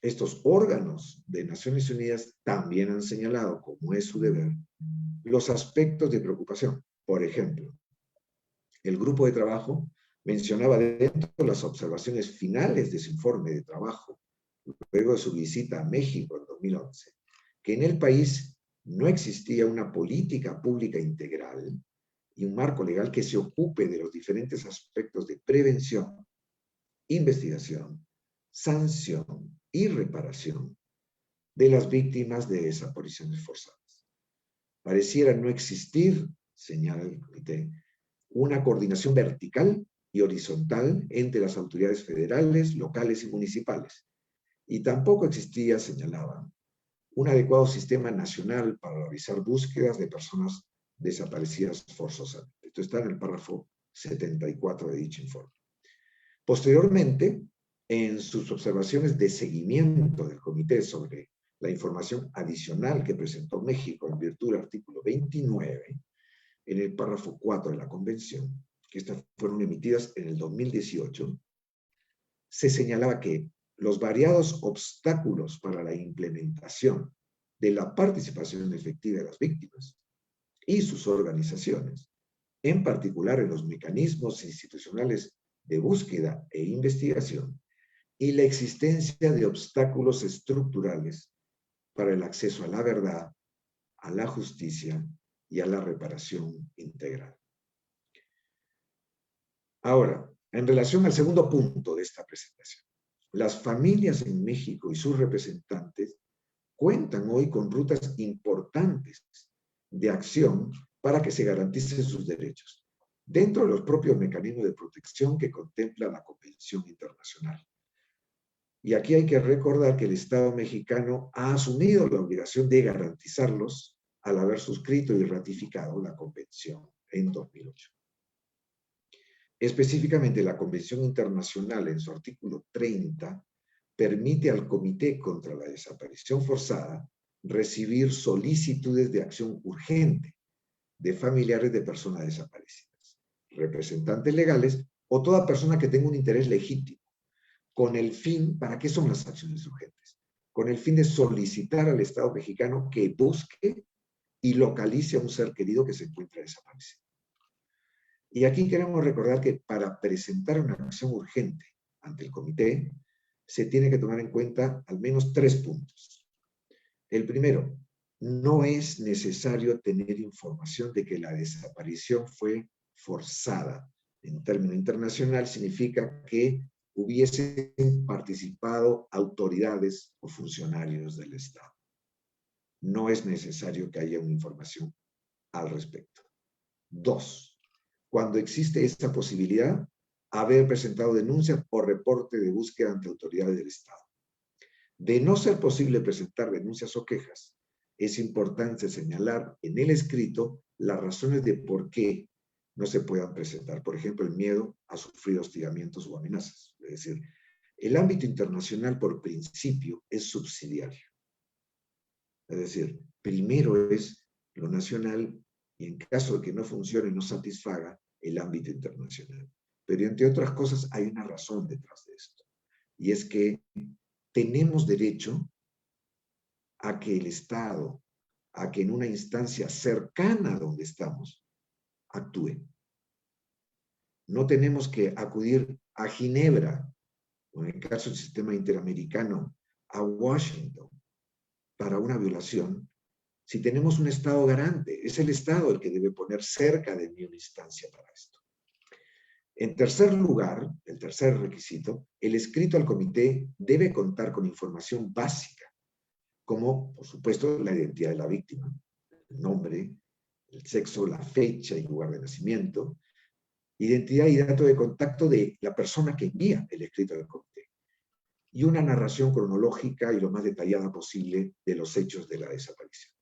estos órganos de Naciones Unidas también han señalado, como es su deber, los aspectos de preocupación. Por ejemplo, el grupo de trabajo mencionaba dentro de las observaciones finales de su informe de trabajo, luego de su visita a México en 2011, que en el país no existía una política pública integral y un marco legal que se ocupe de los diferentes aspectos de prevención, investigación, sanción y reparación de las víctimas de desapariciones forzadas. Pareciera no existir, señala el comité, una coordinación vertical y horizontal entre las autoridades federales, locales y municipales. Y tampoco existía, señalaban, un adecuado sistema nacional para realizar búsquedas de personas desaparecidas forzosamente. Esto está en el párrafo 74 de dicho informe. Posteriormente, en sus observaciones de seguimiento del comité sobre la información adicional que presentó México en virtud del artículo 29, en el párrafo 4 de la Convención, que estas fueron emitidas en el 2018, se señalaba que los variados obstáculos para la implementación de la participación efectiva de las víctimas y sus organizaciones, en particular en los mecanismos institucionales de búsqueda e investigación y la existencia de obstáculos estructurales para el acceso a la verdad, a la justicia y a la reparación integral. Ahora, en relación al segundo punto de esta presentación, las familias en México y sus representantes cuentan hoy con rutas importantes de acción para que se garanticen sus derechos, dentro de los propios mecanismos de protección que contempla la Convención Internacional. Y aquí hay que recordar que el Estado mexicano ha asumido la obligación de garantizarlos al haber suscrito y ratificado la Convención en 2008. Específicamente, la Convención Internacional, en su artículo 30, permite al Comité contra la Desaparición Forzada recibir solicitudes de acción urgente de familiares de personas desaparecidas, representantes legales o toda persona que tenga un interés legítimo, con el fin, ¿para qué son las acciones urgentes? Con el fin de solicitar al Estado mexicano que busque y localice a un ser querido que se encuentra desaparecido. Y aquí queremos recordar que para presentar una acción urgente ante el comité, se tiene que tomar en cuenta al menos 3 puntos. El primero, no es necesario tener información de que la desaparición fue forzada. En término internacional significa que hubiesen participado autoridades o funcionarios del Estado. No es necesario que haya una información al respecto. 2, cuando existe esta posibilidad, haber presentado denuncia o reporte de búsqueda ante autoridades del Estado. De no ser posible presentar denuncias o quejas, es importante señalar en el escrito las razones de por qué no se puedan presentar. Por ejemplo, el miedo a sufrir hostigamientos o amenazas. Es decir, el ámbito internacional por principio es subsidiario. Es decir, primero es lo nacional y en caso de que no funcione, no satisfaga el ámbito internacional. Pero entre otras cosas hay una razón detrás de esto. Y es que tenemos derecho a que el Estado, a que en una instancia cercana a donde estamos, actúe. No tenemos que acudir a Ginebra, o en el caso del sistema interamericano, a Washington, para una violación, si tenemos un Estado garante. Es el Estado el que debe poner cerca de mí una instancia para esto. En tercer lugar, el tercer requisito, el escrito al comité debe contar con información básica, como, por supuesto, la identidad de la víctima, el nombre, el sexo, la fecha y lugar de nacimiento, identidad y dato de contacto de la persona que envía el escrito al comité, y una narración cronológica y lo más detallada posible de los hechos de la desaparición.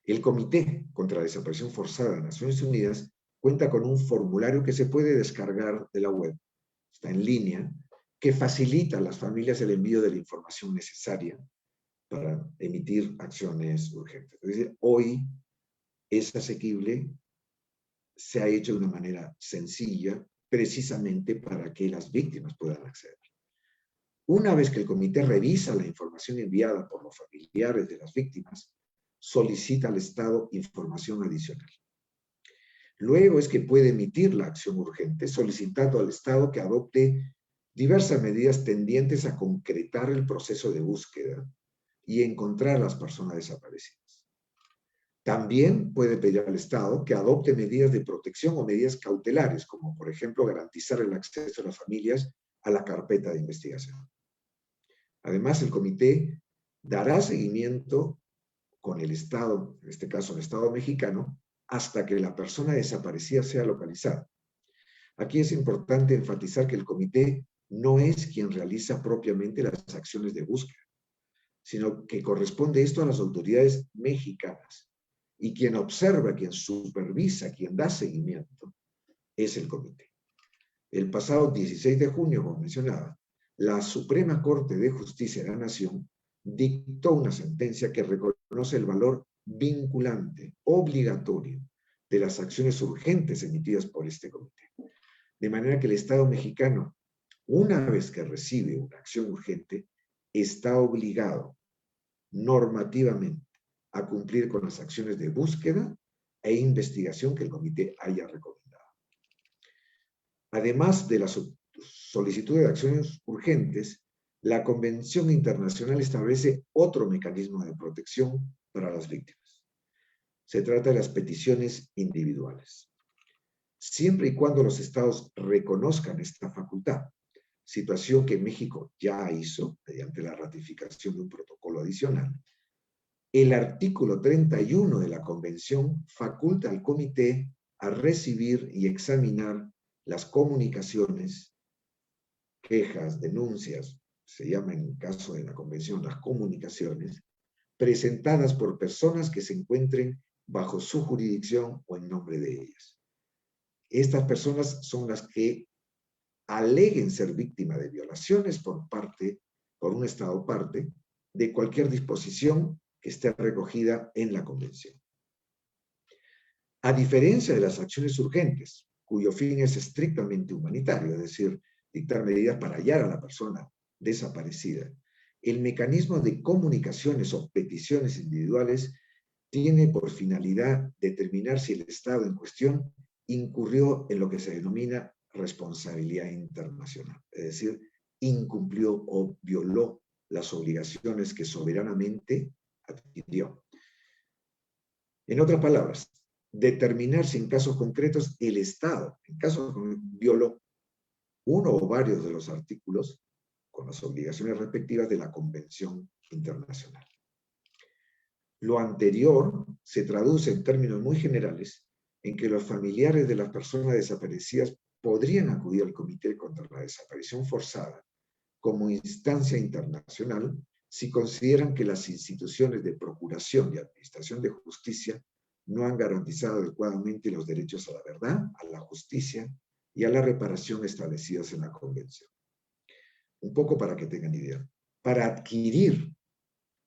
El Comité contra la Desaparición Forzada de Naciones Unidas cuenta con un formulario que se puede descargar de la web, está en línea, que facilita a las familias el envío de la información necesaria para emitir acciones urgentes. Es decir, hoy es asequible, se ha hecho de una manera sencilla, precisamente para que las víctimas puedan acceder. Una vez que el comité revisa la información enviada por los familiares de las víctimas, solicita al Estado información adicional. Luego es que puede emitir la acción urgente solicitando al Estado que adopte diversas medidas tendientes a concretar el proceso de búsqueda y encontrar a las personas desaparecidas. También puede pedir al Estado que adopte medidas de protección o medidas cautelares, como por ejemplo garantizar el acceso de las familias a la carpeta de investigación. Además, el comité dará seguimiento con el Estado, en este caso el Estado mexicano, hasta que la persona desaparecida sea localizada. Aquí es importante enfatizar que el comité no es quien realiza propiamente las acciones de búsqueda, sino que corresponde esto a las autoridades mexicanas. Y quien observa, quien supervisa, quien da seguimiento, es el comité. El pasado 16 de junio, como mencionaba, la Suprema Corte de Justicia de la Nación dictó una sentencia que reconoce el valor vinculante, obligatorio, de las acciones urgentes emitidas por este comité. De manera que el Estado mexicano, una vez que recibe una acción urgente, está obligado normativamente a cumplir con las acciones de búsqueda e investigación que el comité haya recomendado. Además de la solicitud de acciones urgentes, la Convención Internacional establece otro mecanismo de protección para las víctimas. Se trata de las peticiones individuales. Siempre y cuando los estados reconozcan esta facultad, situación que México ya hizo mediante la ratificación de un protocolo adicional, el artículo 31 de la Convención faculta al Comité a recibir y examinar las comunicaciones, quejas, denuncias, se llama en el caso de la Convención las comunicaciones, presentadas por personas que se encuentren bajo su jurisdicción o en nombre de ellas. Estas personas son las que aleguen ser víctima de violaciones por un Estado parte, de cualquier disposición que esté recogida en la Convención. A diferencia de las acciones urgentes, cuyo fin es estrictamente humanitario, es decir, dictar medidas para hallar a la persona desaparecida, el mecanismo de comunicaciones o peticiones individuales tiene por finalidad determinar si el Estado en cuestión incurrió en lo que se denomina responsabilidad internacional, es decir, incumplió o violó las obligaciones que soberanamente adquirió. En otras palabras, determinar si en casos concretos el Estado, en casos violó uno o varios de los artículos con las obligaciones respectivas de la Convención Internacional. Lo anterior se traduce en términos muy generales en que los familiares de las personas desaparecidas podrían acudir al Comité contra la Desaparición Forzada como instancia internacional si consideran que las instituciones de procuración y administración de justicia no han garantizado adecuadamente los derechos a la verdad, a la justicia y a la reparación establecidos en la Convención. Un poco para que tengan idea. Para adquirir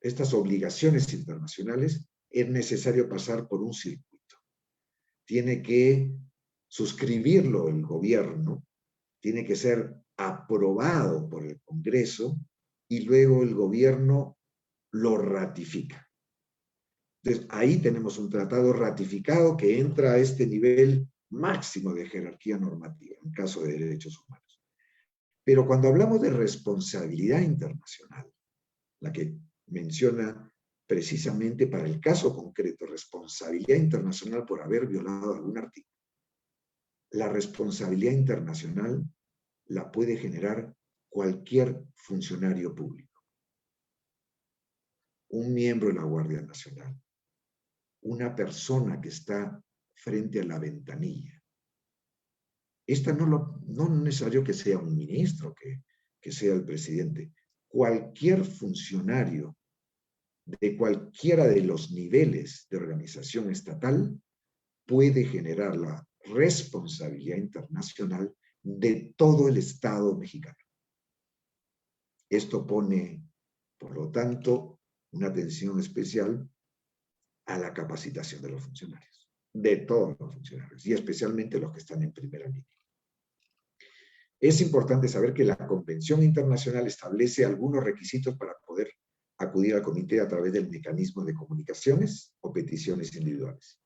estas obligaciones internacionales es necesario pasar por un circuito. Tiene que suscribirlo el gobierno, tiene que ser aprobado por el Congreso y luego el gobierno lo ratifica. Entonces, ahí tenemos un tratado ratificado que entra a este nivel máximo de jerarquía normativa en caso de derechos humanos. Pero cuando hablamos de responsabilidad internacional, la que menciona precisamente para el caso concreto, responsabilidad internacional por haber violado algún artículo, la responsabilidad internacional la puede generar cualquier funcionario público. Un miembro de la Guardia Nacional, una persona que está frente a la ventanilla. Esta no es necesario que sea un ministro, que sea el presidente. Cualquier funcionario de cualquiera de los niveles de organización estatal puede generar la responsabilidad internacional de todo el Estado mexicano. Esto pone, por lo tanto, una atención especial a la capacitación de los funcionarios, de todos los funcionarios, y especialmente los que están en primera línea. Es importante saber que la Convención Internacional establece algunos requisitos para poder acudir al comité a través del mecanismo de comunicaciones o peticiones individuales.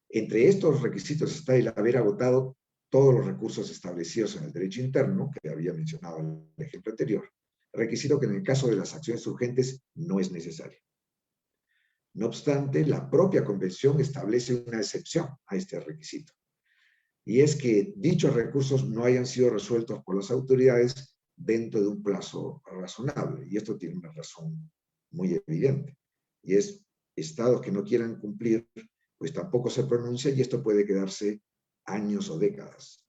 Entre estos requisitos está el haber agotado todos los recursos establecidos en el derecho interno, que había mencionado en el ejemplo anterior, requisito que en el caso de las acciones urgentes no es necesario. No obstante, la propia Convención establece una excepción a este requisito, y es que dichos recursos no hayan sido resueltos por las autoridades dentro de un plazo razonable, y esto tiene una razón muy evidente, y es estados que no quieran cumplir, pues tampoco se pronuncia, y esto puede quedarse años o décadas.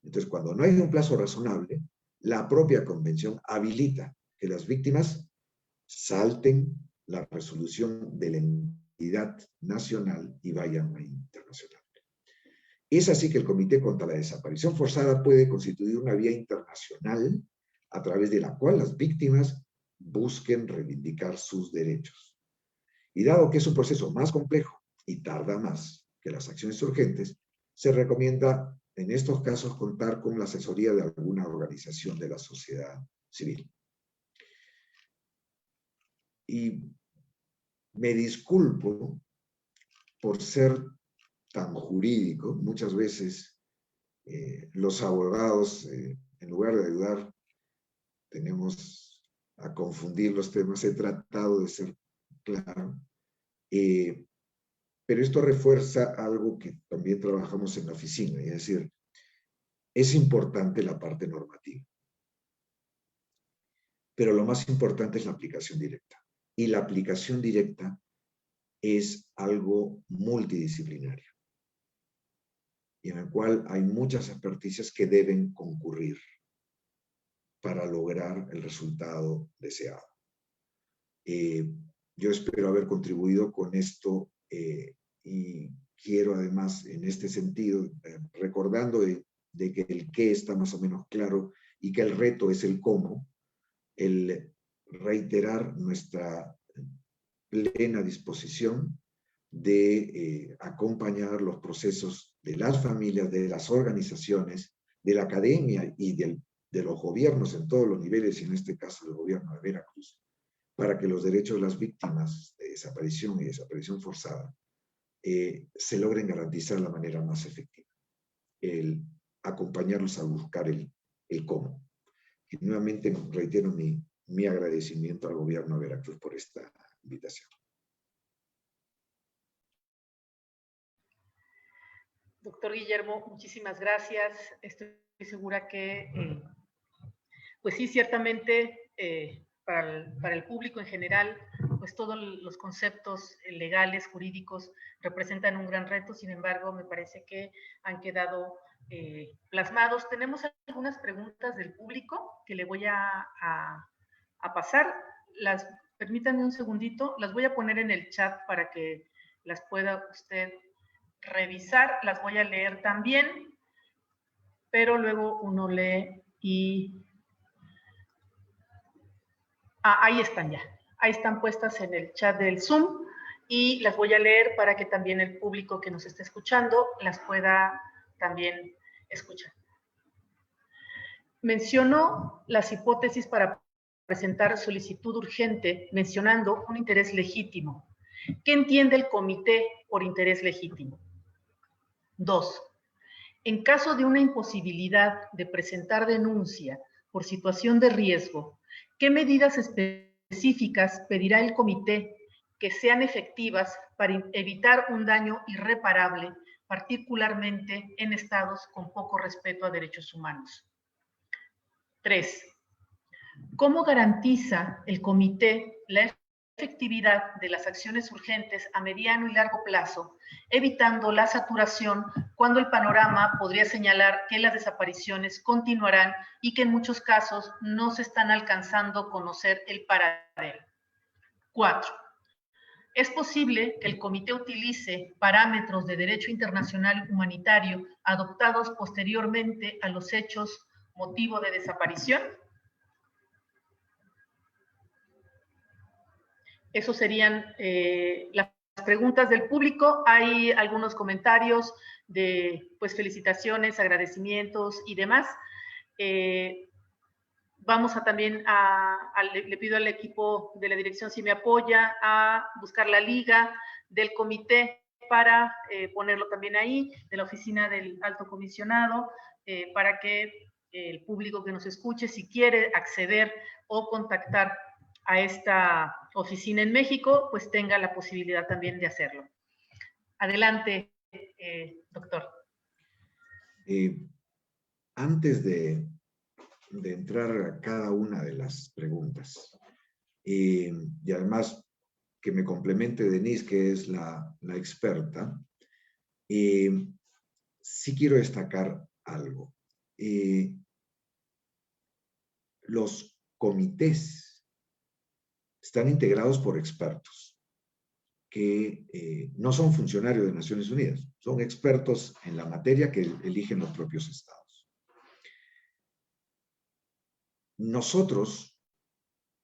Entonces, cuando no hay un plazo razonable, la propia Convención habilita que las víctimas salten la resolución de la entidad nacional y vayan a internacional. Es así que el Comité contra la Desaparición Forzada puede constituir una vía internacional a través de la cual las víctimas busquen reivindicar sus derechos. Y dado que es un proceso más complejo y tarda más que las acciones urgentes, se recomienda en estos casos contar con la asesoría de alguna organización de la sociedad civil. Y me disculpo por ser tan jurídico, muchas veces los abogados, en lugar de ayudar, tenemos a confundir los temas. He tratado de ser claro. Pero esto refuerza algo que también trabajamos en la oficina, es decir, es importante la parte normativa. Pero lo más importante es la aplicación directa. Y la aplicación directa es algo multidisciplinario, y en el cual hay muchas experticias que deben concurrir para lograr el resultado deseado. Yo espero haber contribuido con esto y quiero además en este sentido, recordando de que el qué está más o menos claro y que el reto es el cómo, el reiterar nuestra plena disposición de acompañar los procesos de las familias, de las organizaciones, de la academia y de los gobiernos en todos los niveles, y en este caso del gobierno de Veracruz, para que los derechos de las víctimas de desaparición y desaparición forzada se logren garantizar de la manera más efectiva. El acompañarlos a buscar el cómo. Y nuevamente reitero mi agradecimiento al gobierno de Veracruz por esta invitación. Doctor Guillermo, muchísimas gracias. Estoy segura que, pues sí, ciertamente para el público en general, pues todos los conceptos legales, jurídicos, representan un gran reto. Sin embargo, me parece que han quedado plasmados. Tenemos algunas preguntas del público que le voy a pasar. Permítanme un segundito, las voy a poner en el chat para que las pueda usted revisar. Las voy a leer también, pero luego uno lee y... ahí están ya. Ahí están puestas en el chat del Zoom y las voy a leer para que también el público que nos esté escuchando las pueda también escuchar. Mencionó las hipótesis para presentar solicitud urgente, mencionando un interés legítimo. ¿Qué entiende el comité por interés legítimo? 2. En caso de una imposibilidad de presentar denuncia por situación de riesgo, ¿qué medidas específicas pedirá el comité que sean efectivas para evitar un daño irreparable, particularmente en estados con poco respeto a derechos humanos? 3. ¿Cómo garantiza el comité la efectividad de las acciones urgentes a mediano y largo plazo, evitando la saturación cuando el panorama podría señalar que las desapariciones continuarán y que en muchos casos no se están alcanzando a conocer el paradero? 4. ¿Es posible que el comité utilice parámetros de derecho internacional humanitario adoptados posteriormente a los hechos motivo de desaparición? Esos serían las preguntas del público. Hay algunos comentarios de pues, felicitaciones, agradecimientos y demás. Vamos a también le pido al equipo de la dirección si me apoya a buscar la liga del comité para ponerlo también ahí, de la oficina del alto comisionado, para que el público que nos escuche, si quiere acceder o contactar a esta oficina en México, pues tenga la posibilidad también de hacerlo. Adelante, doctor. Antes de entrar a cada una de las preguntas, y además que me complemente Denise, que es la experta, sí quiero destacar algo. Los comités están integrados por expertos que no son funcionarios de Naciones Unidas, son expertos en la materia que eligen los propios estados. Nosotros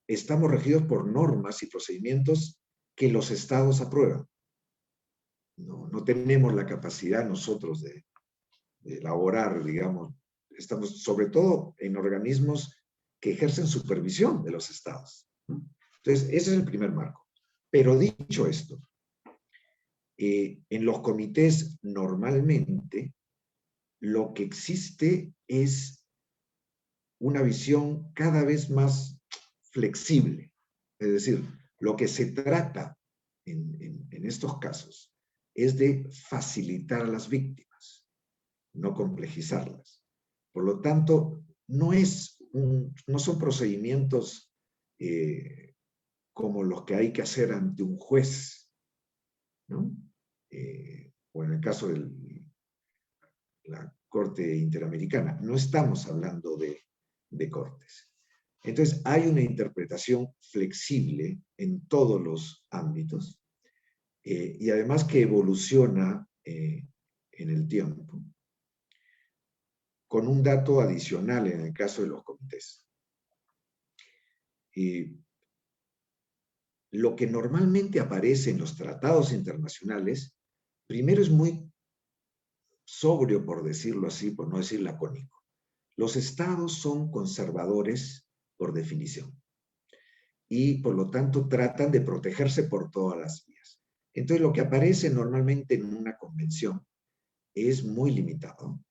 estamos regidos por normas y procedimientos que los estados aprueban. No tenemos la capacidad nosotros de elaborar, digamos, estamos sobre todo en organismos que ejercen supervisión de los estados. Entonces, ese es el primer marco. Pero dicho esto, en los comités normalmente lo que existe es una visión cada vez más flexible. Es decir, lo que se trata en estos casos es de facilitar a las víctimas, no complejizarlas. Por lo tanto, no son procedimientos como los que hay que hacer ante un juez, ¿no? O en el caso de la Corte Interamericana. No estamos hablando de cortes. Entonces, hay una interpretación flexible en todos los ámbitos y además que evoluciona en el tiempo, con un dato adicional en el caso de los comités. Lo que normalmente aparece en los tratados internacionales, primero es muy sobrio, por decirlo así, por no decir lacónico. Los estados son conservadores por definición y por lo tanto tratan de protegerse por todas las vías. Entonces lo que aparece normalmente en una convención es muy limitado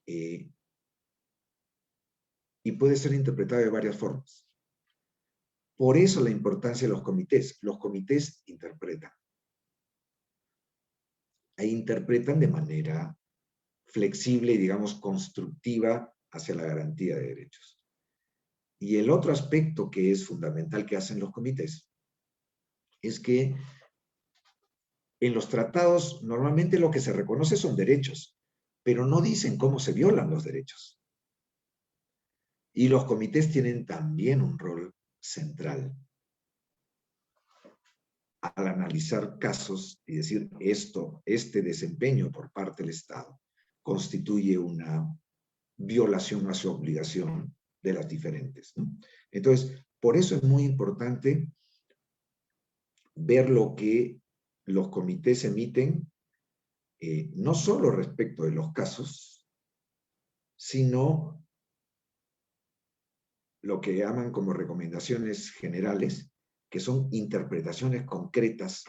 y puede ser interpretado de varias formas. Por eso la importancia de los comités. Los comités interpretan. E interpretan de manera flexible y, digamos, constructiva hacia la garantía de derechos. Y el otro aspecto que es fundamental que hacen los comités es que en los tratados normalmente lo que se reconoce son derechos, pero no dicen cómo se violan los derechos. Y los comités tienen también un rol central al analizar casos y decir este desempeño por parte del Estado constituye una violación a su obligación de las diferentes, ¿no? Entonces, por eso es muy importante ver lo que los comités emiten, no solo respecto de los casos, sino lo que llaman como recomendaciones generales, que son interpretaciones concretas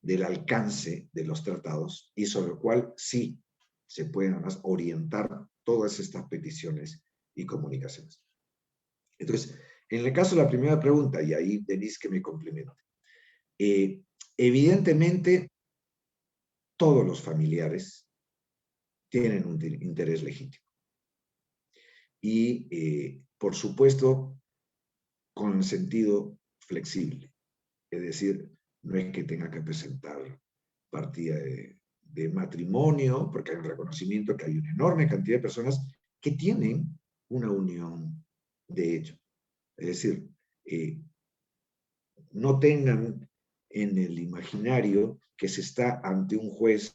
del alcance de los tratados y sobre el cual sí se pueden además orientar todas estas peticiones y comunicaciones. Entonces, en el caso de la primera pregunta, y ahí Denise que me complemente, evidentemente todos los familiares tienen un interés legítimo. Y, por supuesto, con sentido flexible. Es decir, no es que tenga que presentar partida de matrimonio, porque hay un reconocimiento que hay una enorme cantidad de personas que tienen una unión de hecho. Es decir, no tengan en el imaginario que se está ante un juez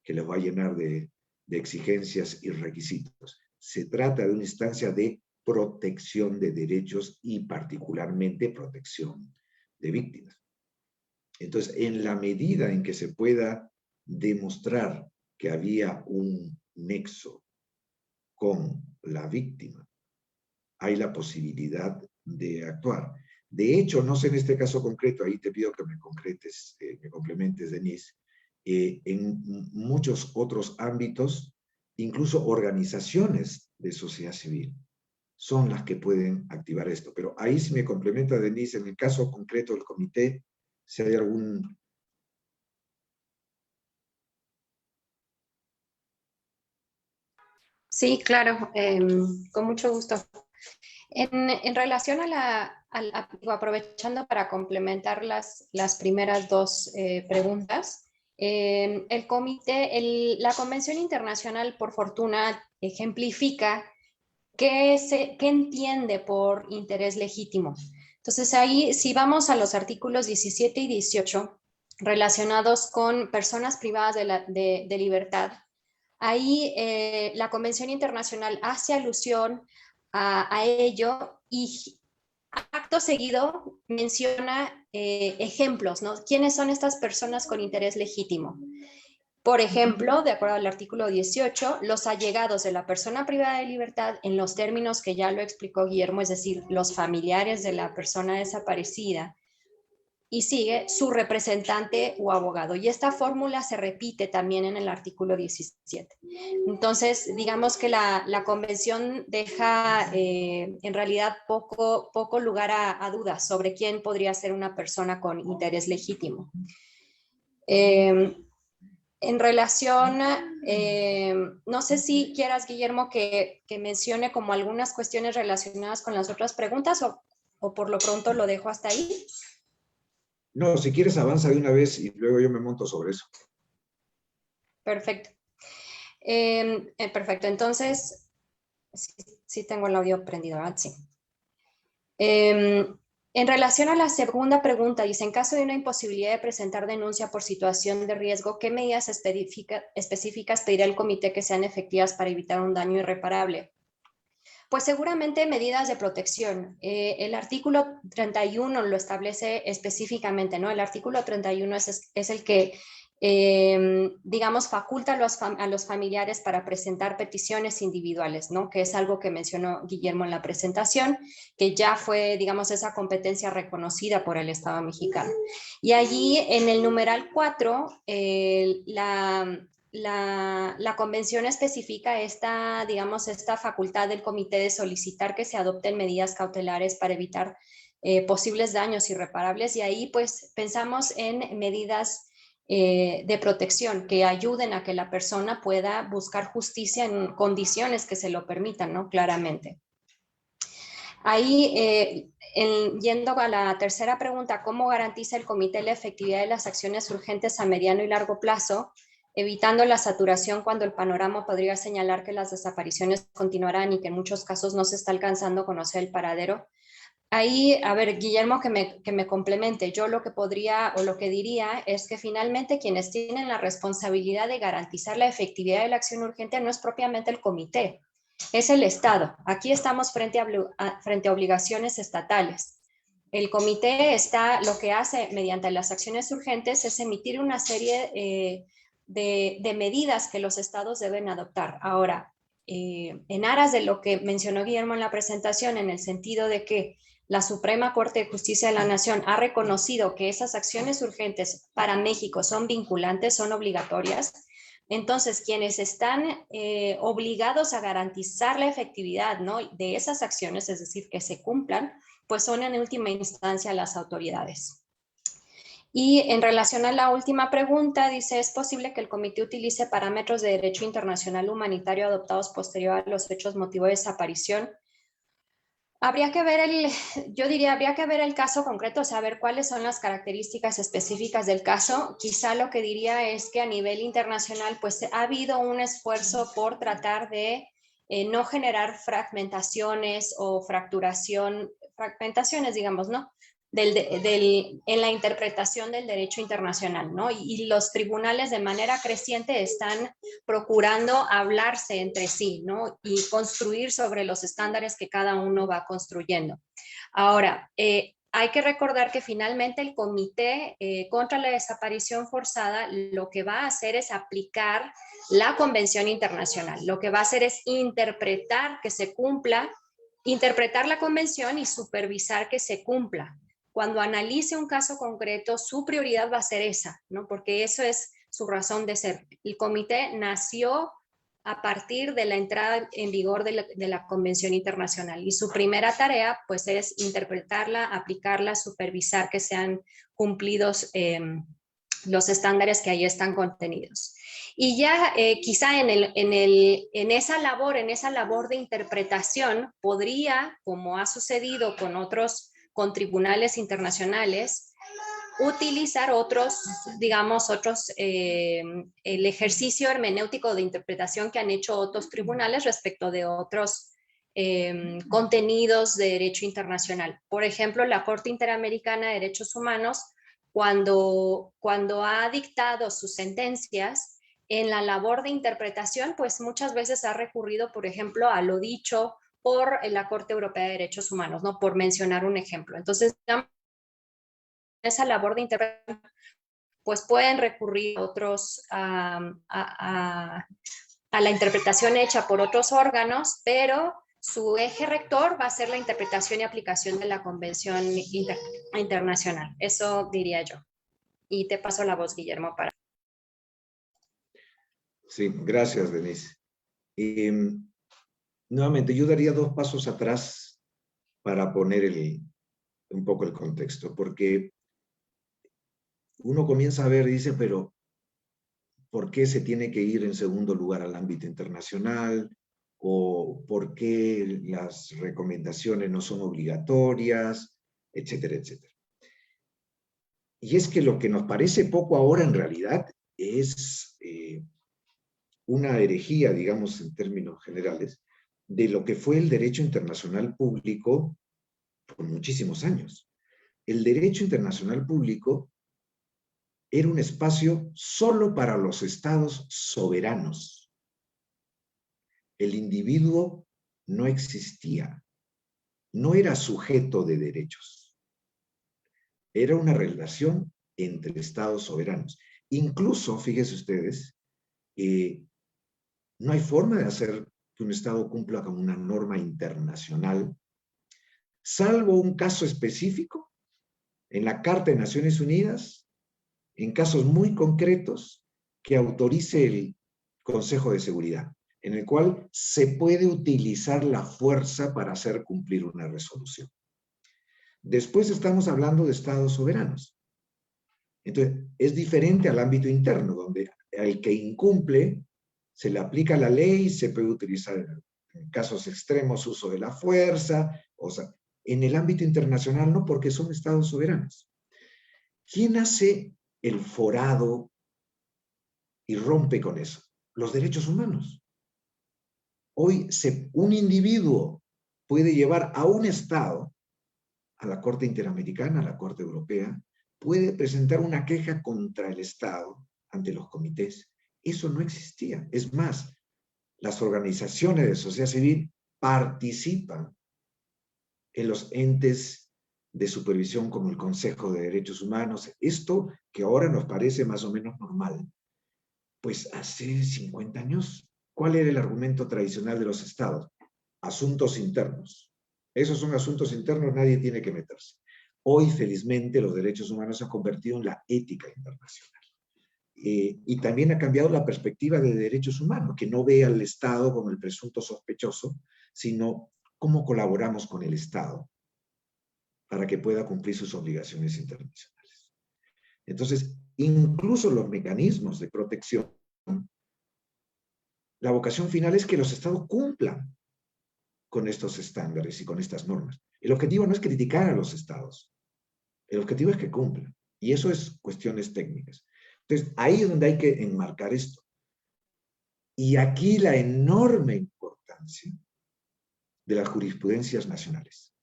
que les va a llenar de exigencias y requisitos. Se trata de una instancia de protección de derechos y particularmente protección de víctimas. Entonces, en la medida en que se pueda demostrar que había un nexo con la víctima, hay la posibilidad de actuar. De hecho, no sé en este caso concreto, ahí te pido que me concretes, me complementes, Denise, en muchos otros ámbitos, incluso organizaciones de sociedad civil son las que pueden activar esto. Pero ahí sí me complementa, Denise, en el caso concreto del comité, si hay algún... Sí, claro, con mucho gusto. En relación aprovechando para complementar las primeras dos preguntas, el comité, la Convención Internacional, por fortuna, ejemplifica qué entiende por interés legítimo. Entonces ahí, si vamos a los artículos 17 y 18, relacionados con personas privadas de libertad, ahí la Convención Internacional hace alusión a ello y acto seguido menciona ejemplos, ¿no? ¿Quiénes son estas personas con interés legítimo? Por ejemplo, de acuerdo al artículo 18, los allegados de la persona privada de libertad en los términos que ya lo explicó Guillermo, es decir, los familiares de la persona desaparecida y sigue su representante o abogado. Y esta fórmula se repite también en el artículo 17. Entonces, digamos que la convención deja en realidad poco lugar a dudas sobre quién podría ser una persona con interés legítimo. En relación, no sé si quieras, Guillermo, que mencione como algunas cuestiones relacionadas con las otras preguntas o por lo pronto lo dejo hasta ahí. No, si quieres avanza de una vez y luego yo me monto sobre eso. Perfecto. Perfecto, entonces, sí tengo el audio prendido, ¿verdad? Sí. En relación a la segunda pregunta, dice, en caso de una imposibilidad de presentar denuncia por situación de riesgo, ¿qué medidas específicas pedirá el comité que sean efectivas para evitar un daño irreparable? Pues seguramente medidas de protección. El artículo 31 lo establece específicamente, ¿no? El artículo 31 es el que, digamos, faculta a los familiares para presentar peticiones individuales, ¿no? Que es algo que mencionó Guillermo en la presentación, que ya fue, digamos, esa competencia reconocida por el Estado mexicano. Y allí en el numeral 4, la convención especifica digamos, esta facultad del comité de solicitar que se adopten medidas cautelares para evitar posibles daños irreparables, y ahí pues pensamos en medidas de protección que ayuden a que la persona pueda buscar justicia en condiciones que se lo permitan, ¿no? Claramente. Ahí, yendo a la tercera pregunta, ¿cómo garantiza el comité la efectividad de las acciones urgentes a mediano y largo plazo, evitando la saturación cuando el panorama podría señalar que las desapariciones continuarán y que en muchos casos no se está alcanzando a conocer el paradero? Ahí, a ver, Guillermo, que me complemente. Yo lo que podría o lo que diría es que finalmente quienes tienen la responsabilidad de garantizar la efectividad de la acción urgente no es propiamente el comité, es el Estado. Aquí estamos frente a obligaciones estatales. El comité lo que hace mediante las acciones urgentes es emitir una serie de medidas que los estados deben adoptar. Ahora, en aras de lo que mencionó Guillermo en la presentación, en el sentido de que la Suprema Corte de Justicia de la Nación ha reconocido que esas acciones urgentes para México son vinculantes, son obligatorias. Entonces, quienes están obligados a garantizar la efectividad, ¿no?, de esas acciones, es decir, que se cumplan, pues son en última instancia las autoridades. Y en relación a la última pregunta, dice, ¿es posible que el comité utilice parámetros de derecho internacional humanitario adoptados posterior a los hechos motivo de desaparición? Habría que ver habría que ver el caso concreto, saber cuáles son las características específicas del caso. Quizá lo que diría es que a nivel internacional, pues ha habido un esfuerzo por tratar de no generar fragmentaciones o fragmentaciones, digamos, ¿no?, en la interpretación del derecho internacional, ¿no? Y los tribunales de manera creciente están procurando hablarse entre sí, ¿no?, y construir sobre los estándares que cada uno va construyendo. Ahora, hay que recordar que finalmente el Comité contra la Desaparición Forzada lo que va a hacer es aplicar la Convención Internacional. Lo que va a hacer es interpretar que se cumpla, interpretar la Convención y supervisar que se cumpla. Cuando analice un caso concreto, su prioridad va a ser esa, ¿no?, porque eso es su razón de ser. El comité nació a partir de la entrada en vigor de la Convención Internacional y su primera tarea pues es interpretarla, aplicarla, supervisar que sean cumplidos los estándares que ahí están contenidos. Y ya quizá en esa labor de interpretación podría, como ha sucedido con tribunales internacionales, utilizar el ejercicio hermenéutico de interpretación que han hecho otros tribunales respecto de otros contenidos de derecho internacional. Por ejemplo, la Corte Interamericana de Derechos Humanos, cuando ha dictado sus sentencias en la labor de interpretación, pues muchas veces ha recurrido, por ejemplo, a lo dicho por la Corte Europea de Derechos Humanos, ¿no?, por mencionar un ejemplo. Entonces, esa labor de interpretación, pues pueden recurrir a la interpretación hecha por otros órganos, pero su eje rector va a ser la interpretación y aplicación de la Convención Internacional. Eso diría yo. Y te paso la voz, Guillermo, para... Sí, gracias, Denise. Nuevamente, yo daría 2 pasos atrás para poner un poco el contexto, porque uno comienza a ver y dice, pero ¿por qué se tiene que ir en segundo lugar al ámbito internacional? ¿O por qué las recomendaciones no son obligatorias? Etcétera, etcétera. Y es que lo que nos parece poco ahora en realidad es una herejía, digamos en términos generales, de lo que fue el derecho internacional público por muchísimos años. El derecho internacional público era un espacio solo para los estados soberanos. El individuo no existía, no era sujeto de derechos. Era una relación entre estados soberanos. Incluso, fíjense ustedes, no hay forma de hacer que un estado cumpla con una norma internacional, salvo un caso específico en la Carta de Naciones Unidas, en casos muy concretos, que autorice el Consejo de Seguridad, en el cual se puede utilizar la fuerza para hacer cumplir una resolución. Después estamos hablando de estados soberanos. Entonces, es diferente al ámbito interno, donde al que incumple se le aplica la ley, se puede utilizar en casos extremos uso de la fuerza, o sea, en el ámbito internacional no, porque son estados soberanos. ¿Quién hace el forado y rompe con eso? Los derechos humanos. Hoy un individuo puede llevar a un Estado, a la Corte Interamericana, a la Corte Europea, puede presentar una queja contra el Estado ante los comités. Eso no existía. Es más, las organizaciones de sociedad civil participan en los entes de supervisión como el Consejo de Derechos Humanos. Esto que ahora nos parece más o menos normal, pues hace 50 años, ¿cuál era el argumento tradicional de los estados? Asuntos internos. Esos son asuntos internos, nadie tiene que meterse. Hoy, felizmente, los derechos humanos se han convertido en la ética internacional. Y también ha cambiado la perspectiva de derechos humanos, que no ve al Estado como el presunto sospechoso, sino cómo colaboramos con el Estado para que pueda cumplir sus obligaciones internacionales. Entonces, incluso los mecanismos de protección, la vocación final es que los Estados cumplan con estos estándares y con estas normas. El objetivo no es criticar a los Estados, el objetivo es que cumplan. Y eso es cuestiones técnicas. Entonces, ahí es donde hay que enmarcar esto. Y aquí la enorme importancia de las jurisprudencias nacionales.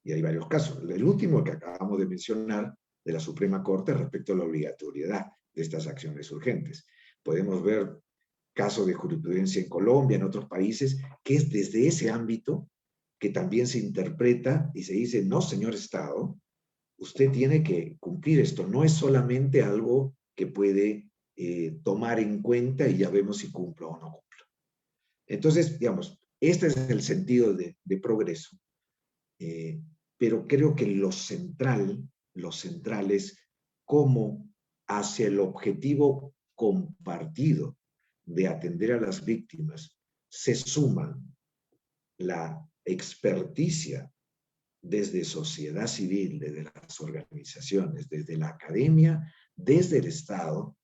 Y hay varios casos. El último que acabamos de mencionar de la Suprema Corte respecto a la obligatoriedad de estas acciones urgentes. Podemos ver casos de jurisprudencia en Colombia, en otros países, que es desde ese ámbito que también se interpreta y se dice, no, señor Estado, usted tiene que cumplir esto. No es solamente algo que puede tomar en cuenta y ya vemos si cumplo o no cumplo. Entonces, digamos, este es el sentido de progreso. Pero creo que lo central es cómo hacia el objetivo compartido de atender a las víctimas se suma la experticia desde sociedad civil, desde las organizaciones, desde la academia, desde el Estado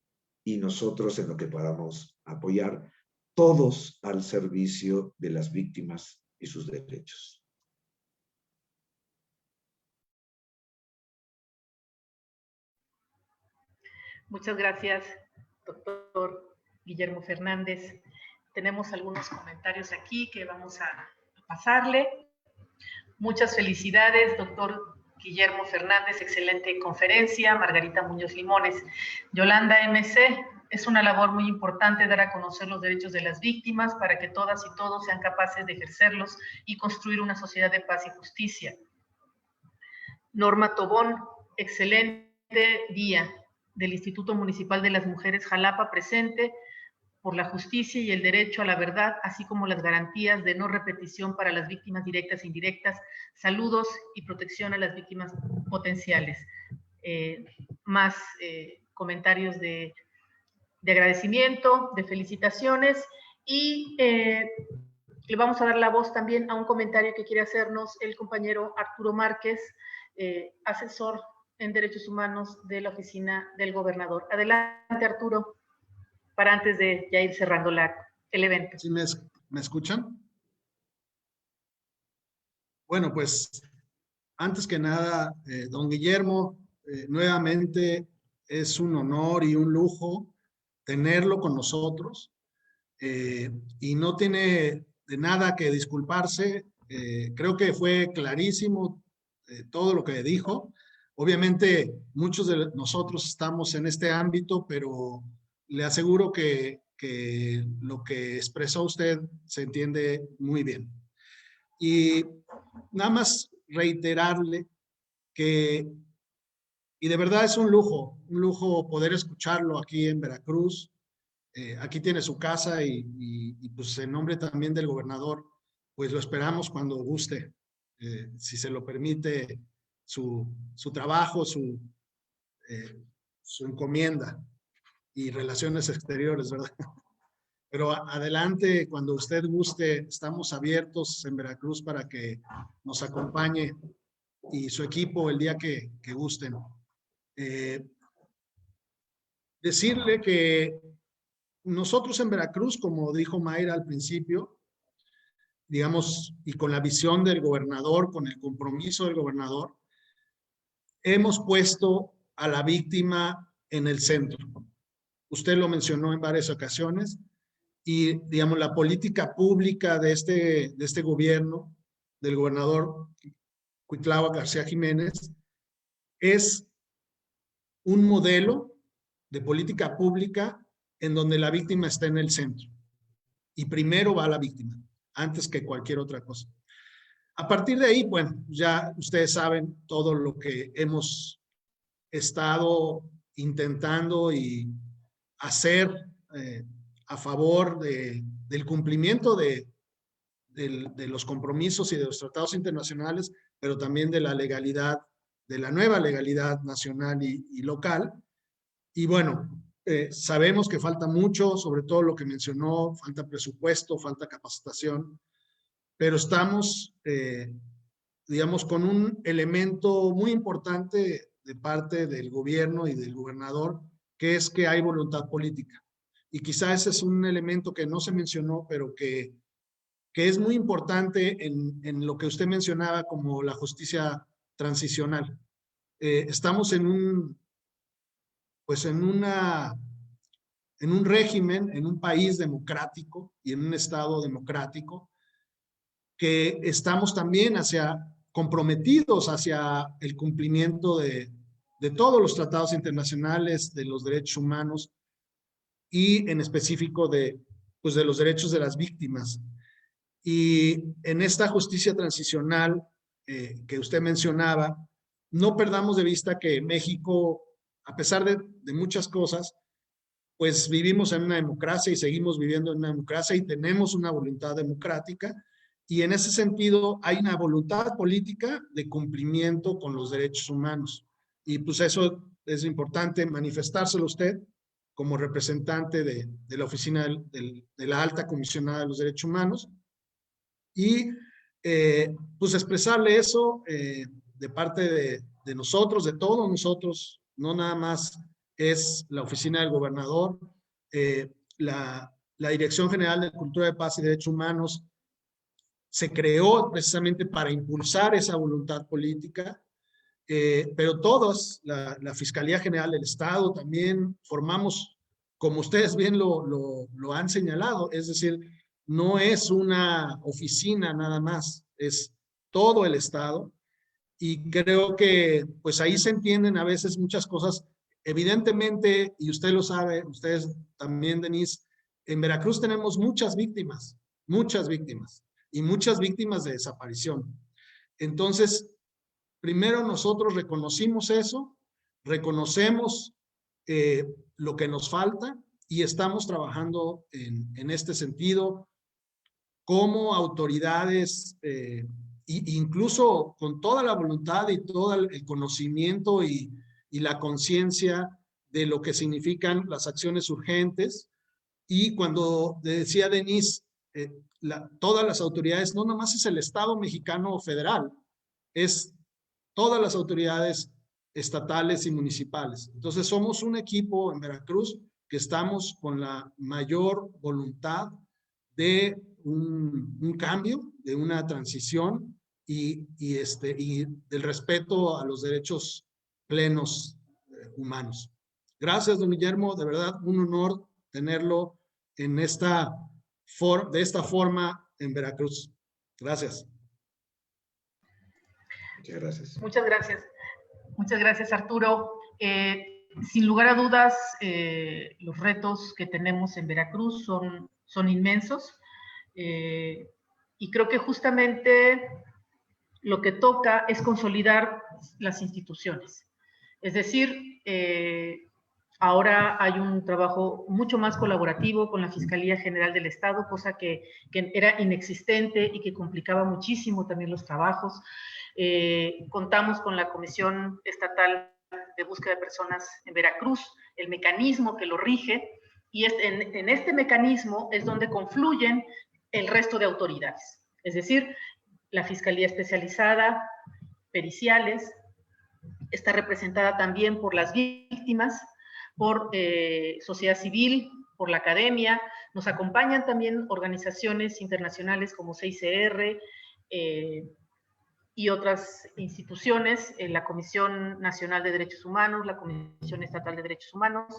y nosotros en lo que podamos apoyar, todos al servicio de las víctimas y sus derechos. Muchas gracias, doctor Guillermo Fernández. Tenemos algunos comentarios aquí que vamos a pasarle. Muchas felicidades, doctor Guillermo Fernández, excelente conferencia. Margarita Muñoz Limones. Yolanda MC, es una labor muy importante dar a conocer los derechos de las víctimas para que todas y todos sean capaces de ejercerlos y construir una sociedad de paz y justicia. Norma Tobón, excelente día del Instituto Municipal de las Mujeres Jalapa presente. por la justicia y el derecho a la verdad, así como las garantías de no repetición para las víctimas directas e indirectas. Saludos y protección a las víctimas potenciales. Más comentarios de agradecimiento, de felicitaciones, y le vamos a dar la voz también a un comentario que quiere hacernos el compañero Arturo Márquez, asesor en Derechos Humanos de la Oficina del Gobernador. Adelante, Arturo, para antes de ya ir cerrando el evento. ¿Sí me escuchan? Bueno, pues antes que nada, don Guillermo, nuevamente es un honor y un lujo tenerlo con nosotros, y no tiene de nada que disculparse. Creo que fue clarísimo todo lo que dijo. Obviamente muchos de nosotros estamos en este ámbito, pero le aseguro que lo que expresó usted se entiende muy bien. Y nada más reiterarle que, y de verdad es un lujo poder escucharlo aquí en Veracruz. Aquí tiene su casa y pues en nombre también del gobernador, pues lo esperamos cuando guste, si se lo permite su trabajo, su encomienda y relaciones exteriores, ¿verdad? Pero adelante, cuando usted guste, estamos abiertos en Veracruz para que nos acompañe y su equipo el día que gusten. Decirle que nosotros en Veracruz, como dijo Mayra al principio, digamos, y con la visión del gobernador, con el compromiso del gobernador, hemos puesto a la víctima en el centro. Usted lo mencionó en varias ocasiones. Y, digamos, la política pública de este gobierno, del gobernador Cuitlahua García Jiménez, es un modelo de política pública en donde la víctima está en el centro. Y primero va la víctima, antes que cualquier otra cosa. A partir de ahí, bueno, ya ustedes saben todo lo que hemos estado intentando y hacer a favor del cumplimiento de los compromisos y de los tratados internacionales, pero también de la legalidad, de la nueva legalidad nacional y local. Y bueno, sabemos que falta mucho, sobre todo lo que mencionó, falta presupuesto, falta capacitación, pero estamos, digamos, con un elemento muy importante de parte del gobierno y del gobernador, que es que hay voluntad política. Y quizá ese es un elemento que no se mencionó, pero que es muy importante en lo que usted mencionaba como la justicia transicional. Estamos en un régimen, en un país democrático y en un estado democrático, que estamos también comprometidos hacia el cumplimiento de todos los tratados internacionales de los derechos humanos, y en específico de los derechos de las víctimas. Y en esta justicia transicional que usted mencionaba, no perdamos de vista que México, a pesar de muchas cosas, pues vivimos en una democracia y seguimos viviendo en una democracia y tenemos una voluntad democrática, y en ese sentido hay una voluntad política de cumplimiento con los derechos humanos. Y pues eso es importante manifestárselo a usted como representante de la oficina de la Alta Comisionada de los Derechos Humanos, y pues expresarle eso de parte de nosotros, de todos nosotros, no nada más es la oficina del gobernador, la Dirección General de Cultura de Paz y Derechos Humanos se creó precisamente para impulsar esa voluntad política. Pero todos, la Fiscalía General del Estado también formamos, como ustedes bien lo han señalado, es decir, no es una oficina nada más, es todo el Estado, y creo que pues ahí se entienden a veces muchas cosas. Evidentemente, y usted lo sabe, ustedes también, Denise, en Veracruz tenemos muchas víctimas y muchas víctimas de desaparición. Entonces, primero nosotros reconocimos eso, reconocemos lo que nos falta, y estamos trabajando en este sentido como autoridades, incluso con toda la voluntad y todo el conocimiento y la conciencia de lo que significan las acciones urgentes. Y cuando decía Denise, todas las autoridades, no nomás es el Estado mexicano federal, es todas las autoridades estatales y municipales. Entonces somos un equipo en Veracruz que estamos con la mayor voluntad de un cambio, de una transición y del respeto a los derechos plenos humanos. Gracias, don Guillermo, de verdad un honor tenerlo en de esta forma en Veracruz. Gracias. Muchas gracias. Muchas gracias. Muchas gracias, Arturo. Sin lugar a dudas, los retos que tenemos en Veracruz son inmensos. Y creo que justamente lo que toca es consolidar las instituciones. Es decir, ahora hay un trabajo mucho más colaborativo con la Fiscalía General del Estado, cosa que era inexistente y que complicaba muchísimo también los trabajos. Contamos con la Comisión Estatal de Búsqueda de Personas en Veracruz, el mecanismo que lo rige, y en este mecanismo es donde confluyen el resto de autoridades, es decir, la Fiscalía Especializada, periciales, está representada también por las víctimas, por sociedad civil, por la academia, nos acompañan también organizaciones internacionales como CICR y otras instituciones, la Comisión Nacional de Derechos Humanos, la Comisión Estatal de Derechos Humanos,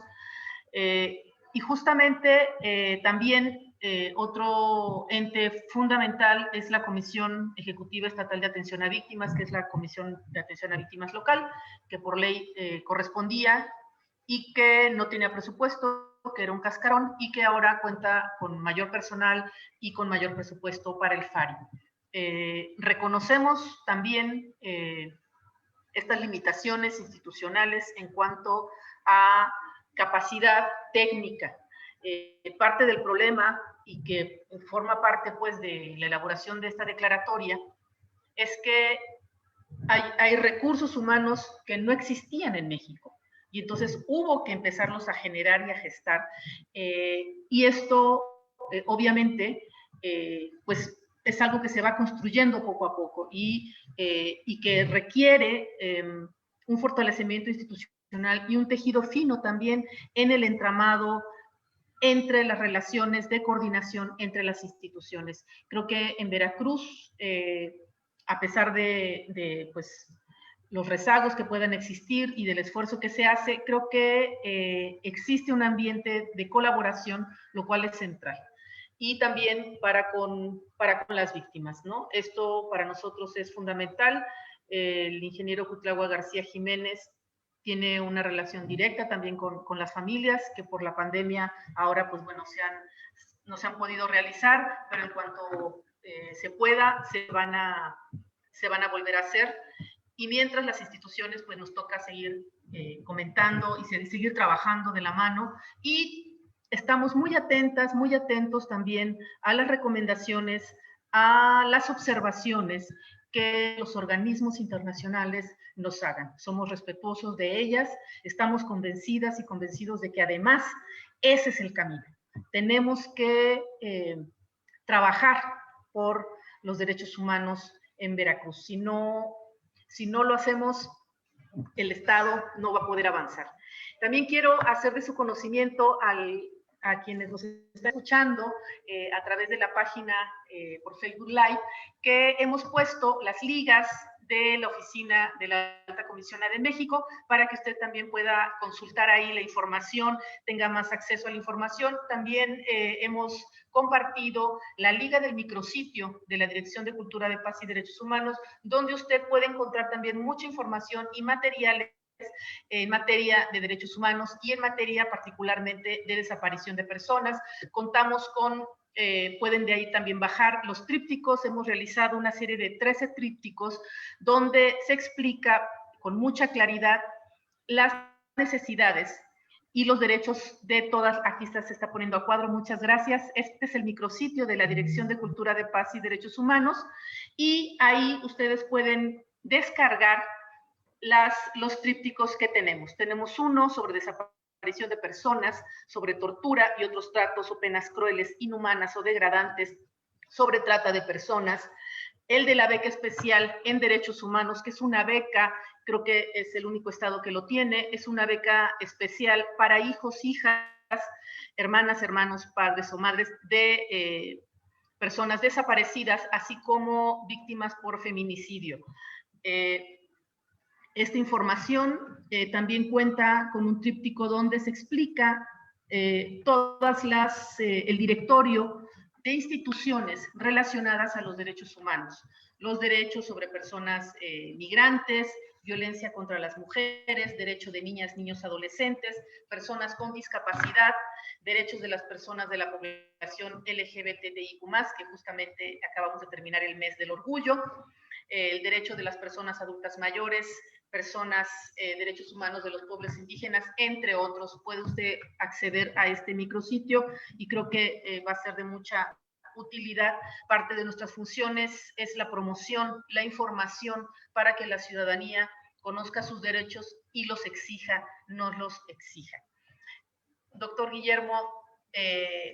y justamente también otro ente fundamental es la Comisión Ejecutiva Estatal de Atención a Víctimas, que es la Comisión de Atención a Víctimas local, que por ley correspondía y que no tenía presupuesto, que era un cascarón y que ahora cuenta con mayor personal y con mayor presupuesto para el FARI. Reconocemos también estas limitaciones institucionales en cuanto a capacidad técnica. Parte del problema y que forma parte pues de la elaboración de esta declaratoria es que hay recursos humanos que no existían en México y entonces hubo que empezarlos a generar y a gestar y esto obviamente pues es algo que se va construyendo poco a poco y que requiere un fortalecimiento institucional y un tejido fino también en el entramado entre las relaciones de coordinación entre las instituciones. Creo que en Veracruz, a pesar de pues, los rezagos que puedan existir y del esfuerzo que se hace, creo que existe un ambiente de colaboración, lo cual es central. Y también para con las víctimas, ¿no? Esto para nosotros es fundamental. El ingeniero Cuitlahua García Jiménez tiene una relación directa también con las familias que por la pandemia ahora pues bueno no se han podido realizar, pero en cuanto se pueda se van a volver a hacer y mientras las instituciones pues nos toca seguir comentando y seguir trabajando de la mano y estamos muy atentos también a las recomendaciones, a las observaciones que los organismos internacionales nos hagan. Somos respetuosos de ellas, estamos convencidas y convencidos de que además ese es el camino. Tenemos que trabajar por los derechos humanos en Veracruz. Si no lo hacemos, el Estado no va a poder avanzar. También quiero hacer de su conocimiento a quienes nos están escuchando a través de la página por Facebook Live, que hemos puesto las ligas de la oficina de la Alta Comisionada de México para que usted también pueda consultar ahí la información, tenga más acceso a la información. También hemos compartido la liga del micrositio de la Dirección de Cultura de Paz y Derechos Humanos, donde usted puede encontrar también mucha información y materiales en materia de derechos humanos y en materia particularmente de desaparición de personas. Contamos con, pueden de ahí también bajar los trípticos. Hemos realizado una serie de 13 trípticos donde se explica con mucha claridad las necesidades y los derechos de todas. Aquí se está poniendo a cuadro, muchas gracias. Este es el micrositio de la Dirección de Cultura de Paz y Derechos Humanos, y ahí ustedes pueden descargar los trípticos que tenemos. Tenemos uno sobre desaparición de personas, sobre tortura y otros tratos o penas crueles, inhumanas o degradantes, sobre trata de personas. El de la beca especial en derechos humanos, que es una beca, creo que es el único estado que lo tiene, es una beca especial para hijos, hijas, hermanas, hermanos, padres o madres de personas desaparecidas, así como víctimas por feminicidio. Esta información también cuenta con un tríptico donde se explica todas el directorio de instituciones relacionadas a los derechos humanos, los derechos sobre personas migrantes, violencia contra las mujeres, derechos de niñas, niños, adolescentes, personas con discapacidad, derechos de las personas de la población LGBTIQ+, que justamente acabamos de terminar el mes del orgullo, el derecho de las personas adultas mayores, personas, derechos humanos de los pueblos indígenas, entre otros. Puede usted acceder a este micrositio y creo que va a ser de mucha utilidad. Parte de nuestras funciones es la promoción, la información para que la ciudadanía conozca sus derechos y los exija, nos los exija. Doctor Guillermo,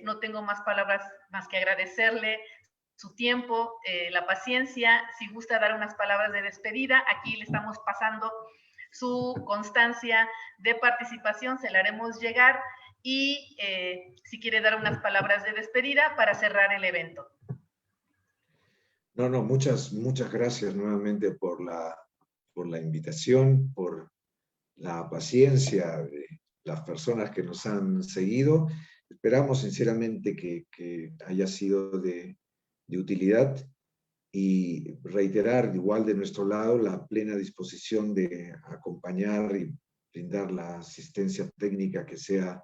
no tengo más palabras más que agradecerle su tiempo, la paciencia. Si gusta dar unas palabras de despedida, aquí le estamos pasando su constancia de participación, se la haremos llegar, y si quiere dar unas palabras de despedida para cerrar el evento. No, muchas gracias nuevamente por la invitación, por la paciencia de las personas que nos han seguido. Esperamos sinceramente que haya sido de utilidad, y reiterar igual de nuestro lado la plena disposición de acompañar y brindar la asistencia técnica que sea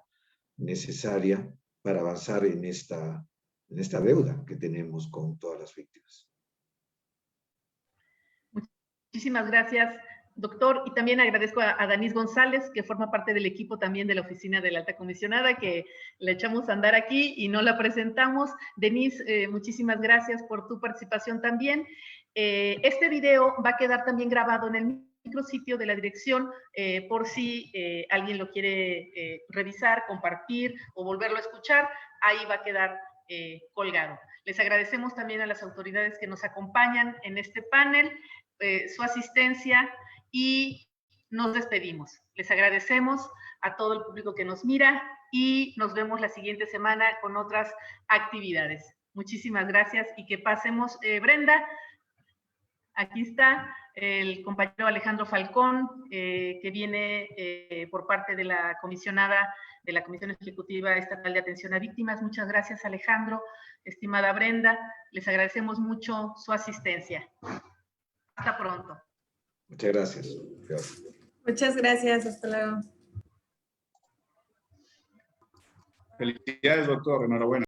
necesaria para avanzar en esta deuda que tenemos con todas las víctimas. Muchísimas gracias, doctor, y también agradezco a Denise González, que forma parte del equipo también de la oficina de la alta comisionada, que la echamos a andar aquí y no la presentamos. Denise, muchísimas gracias por tu participación también. Este video va a quedar también grabado en el micrositio de la dirección, por si alguien lo quiere revisar, compartir o volverlo a escuchar, ahí va a quedar colgado. Les agradecemos también a las autoridades que nos acompañan en este panel, su asistencia, y nos despedimos. Les agradecemos a todo el público que nos mira y nos vemos la siguiente semana con otras actividades. Muchísimas gracias y que pasemos. Brenda, aquí está el compañero Alejandro Falcón, que viene por parte de la comisionada de la Comisión Ejecutiva Estatal de Atención a Víctimas. Muchas gracias, Alejandro. Estimada Brenda, les agradecemos mucho su asistencia. Hasta pronto. Muchas gracias. Muchas gracias. Hasta luego. Felicidades, doctor. Enhorabuena.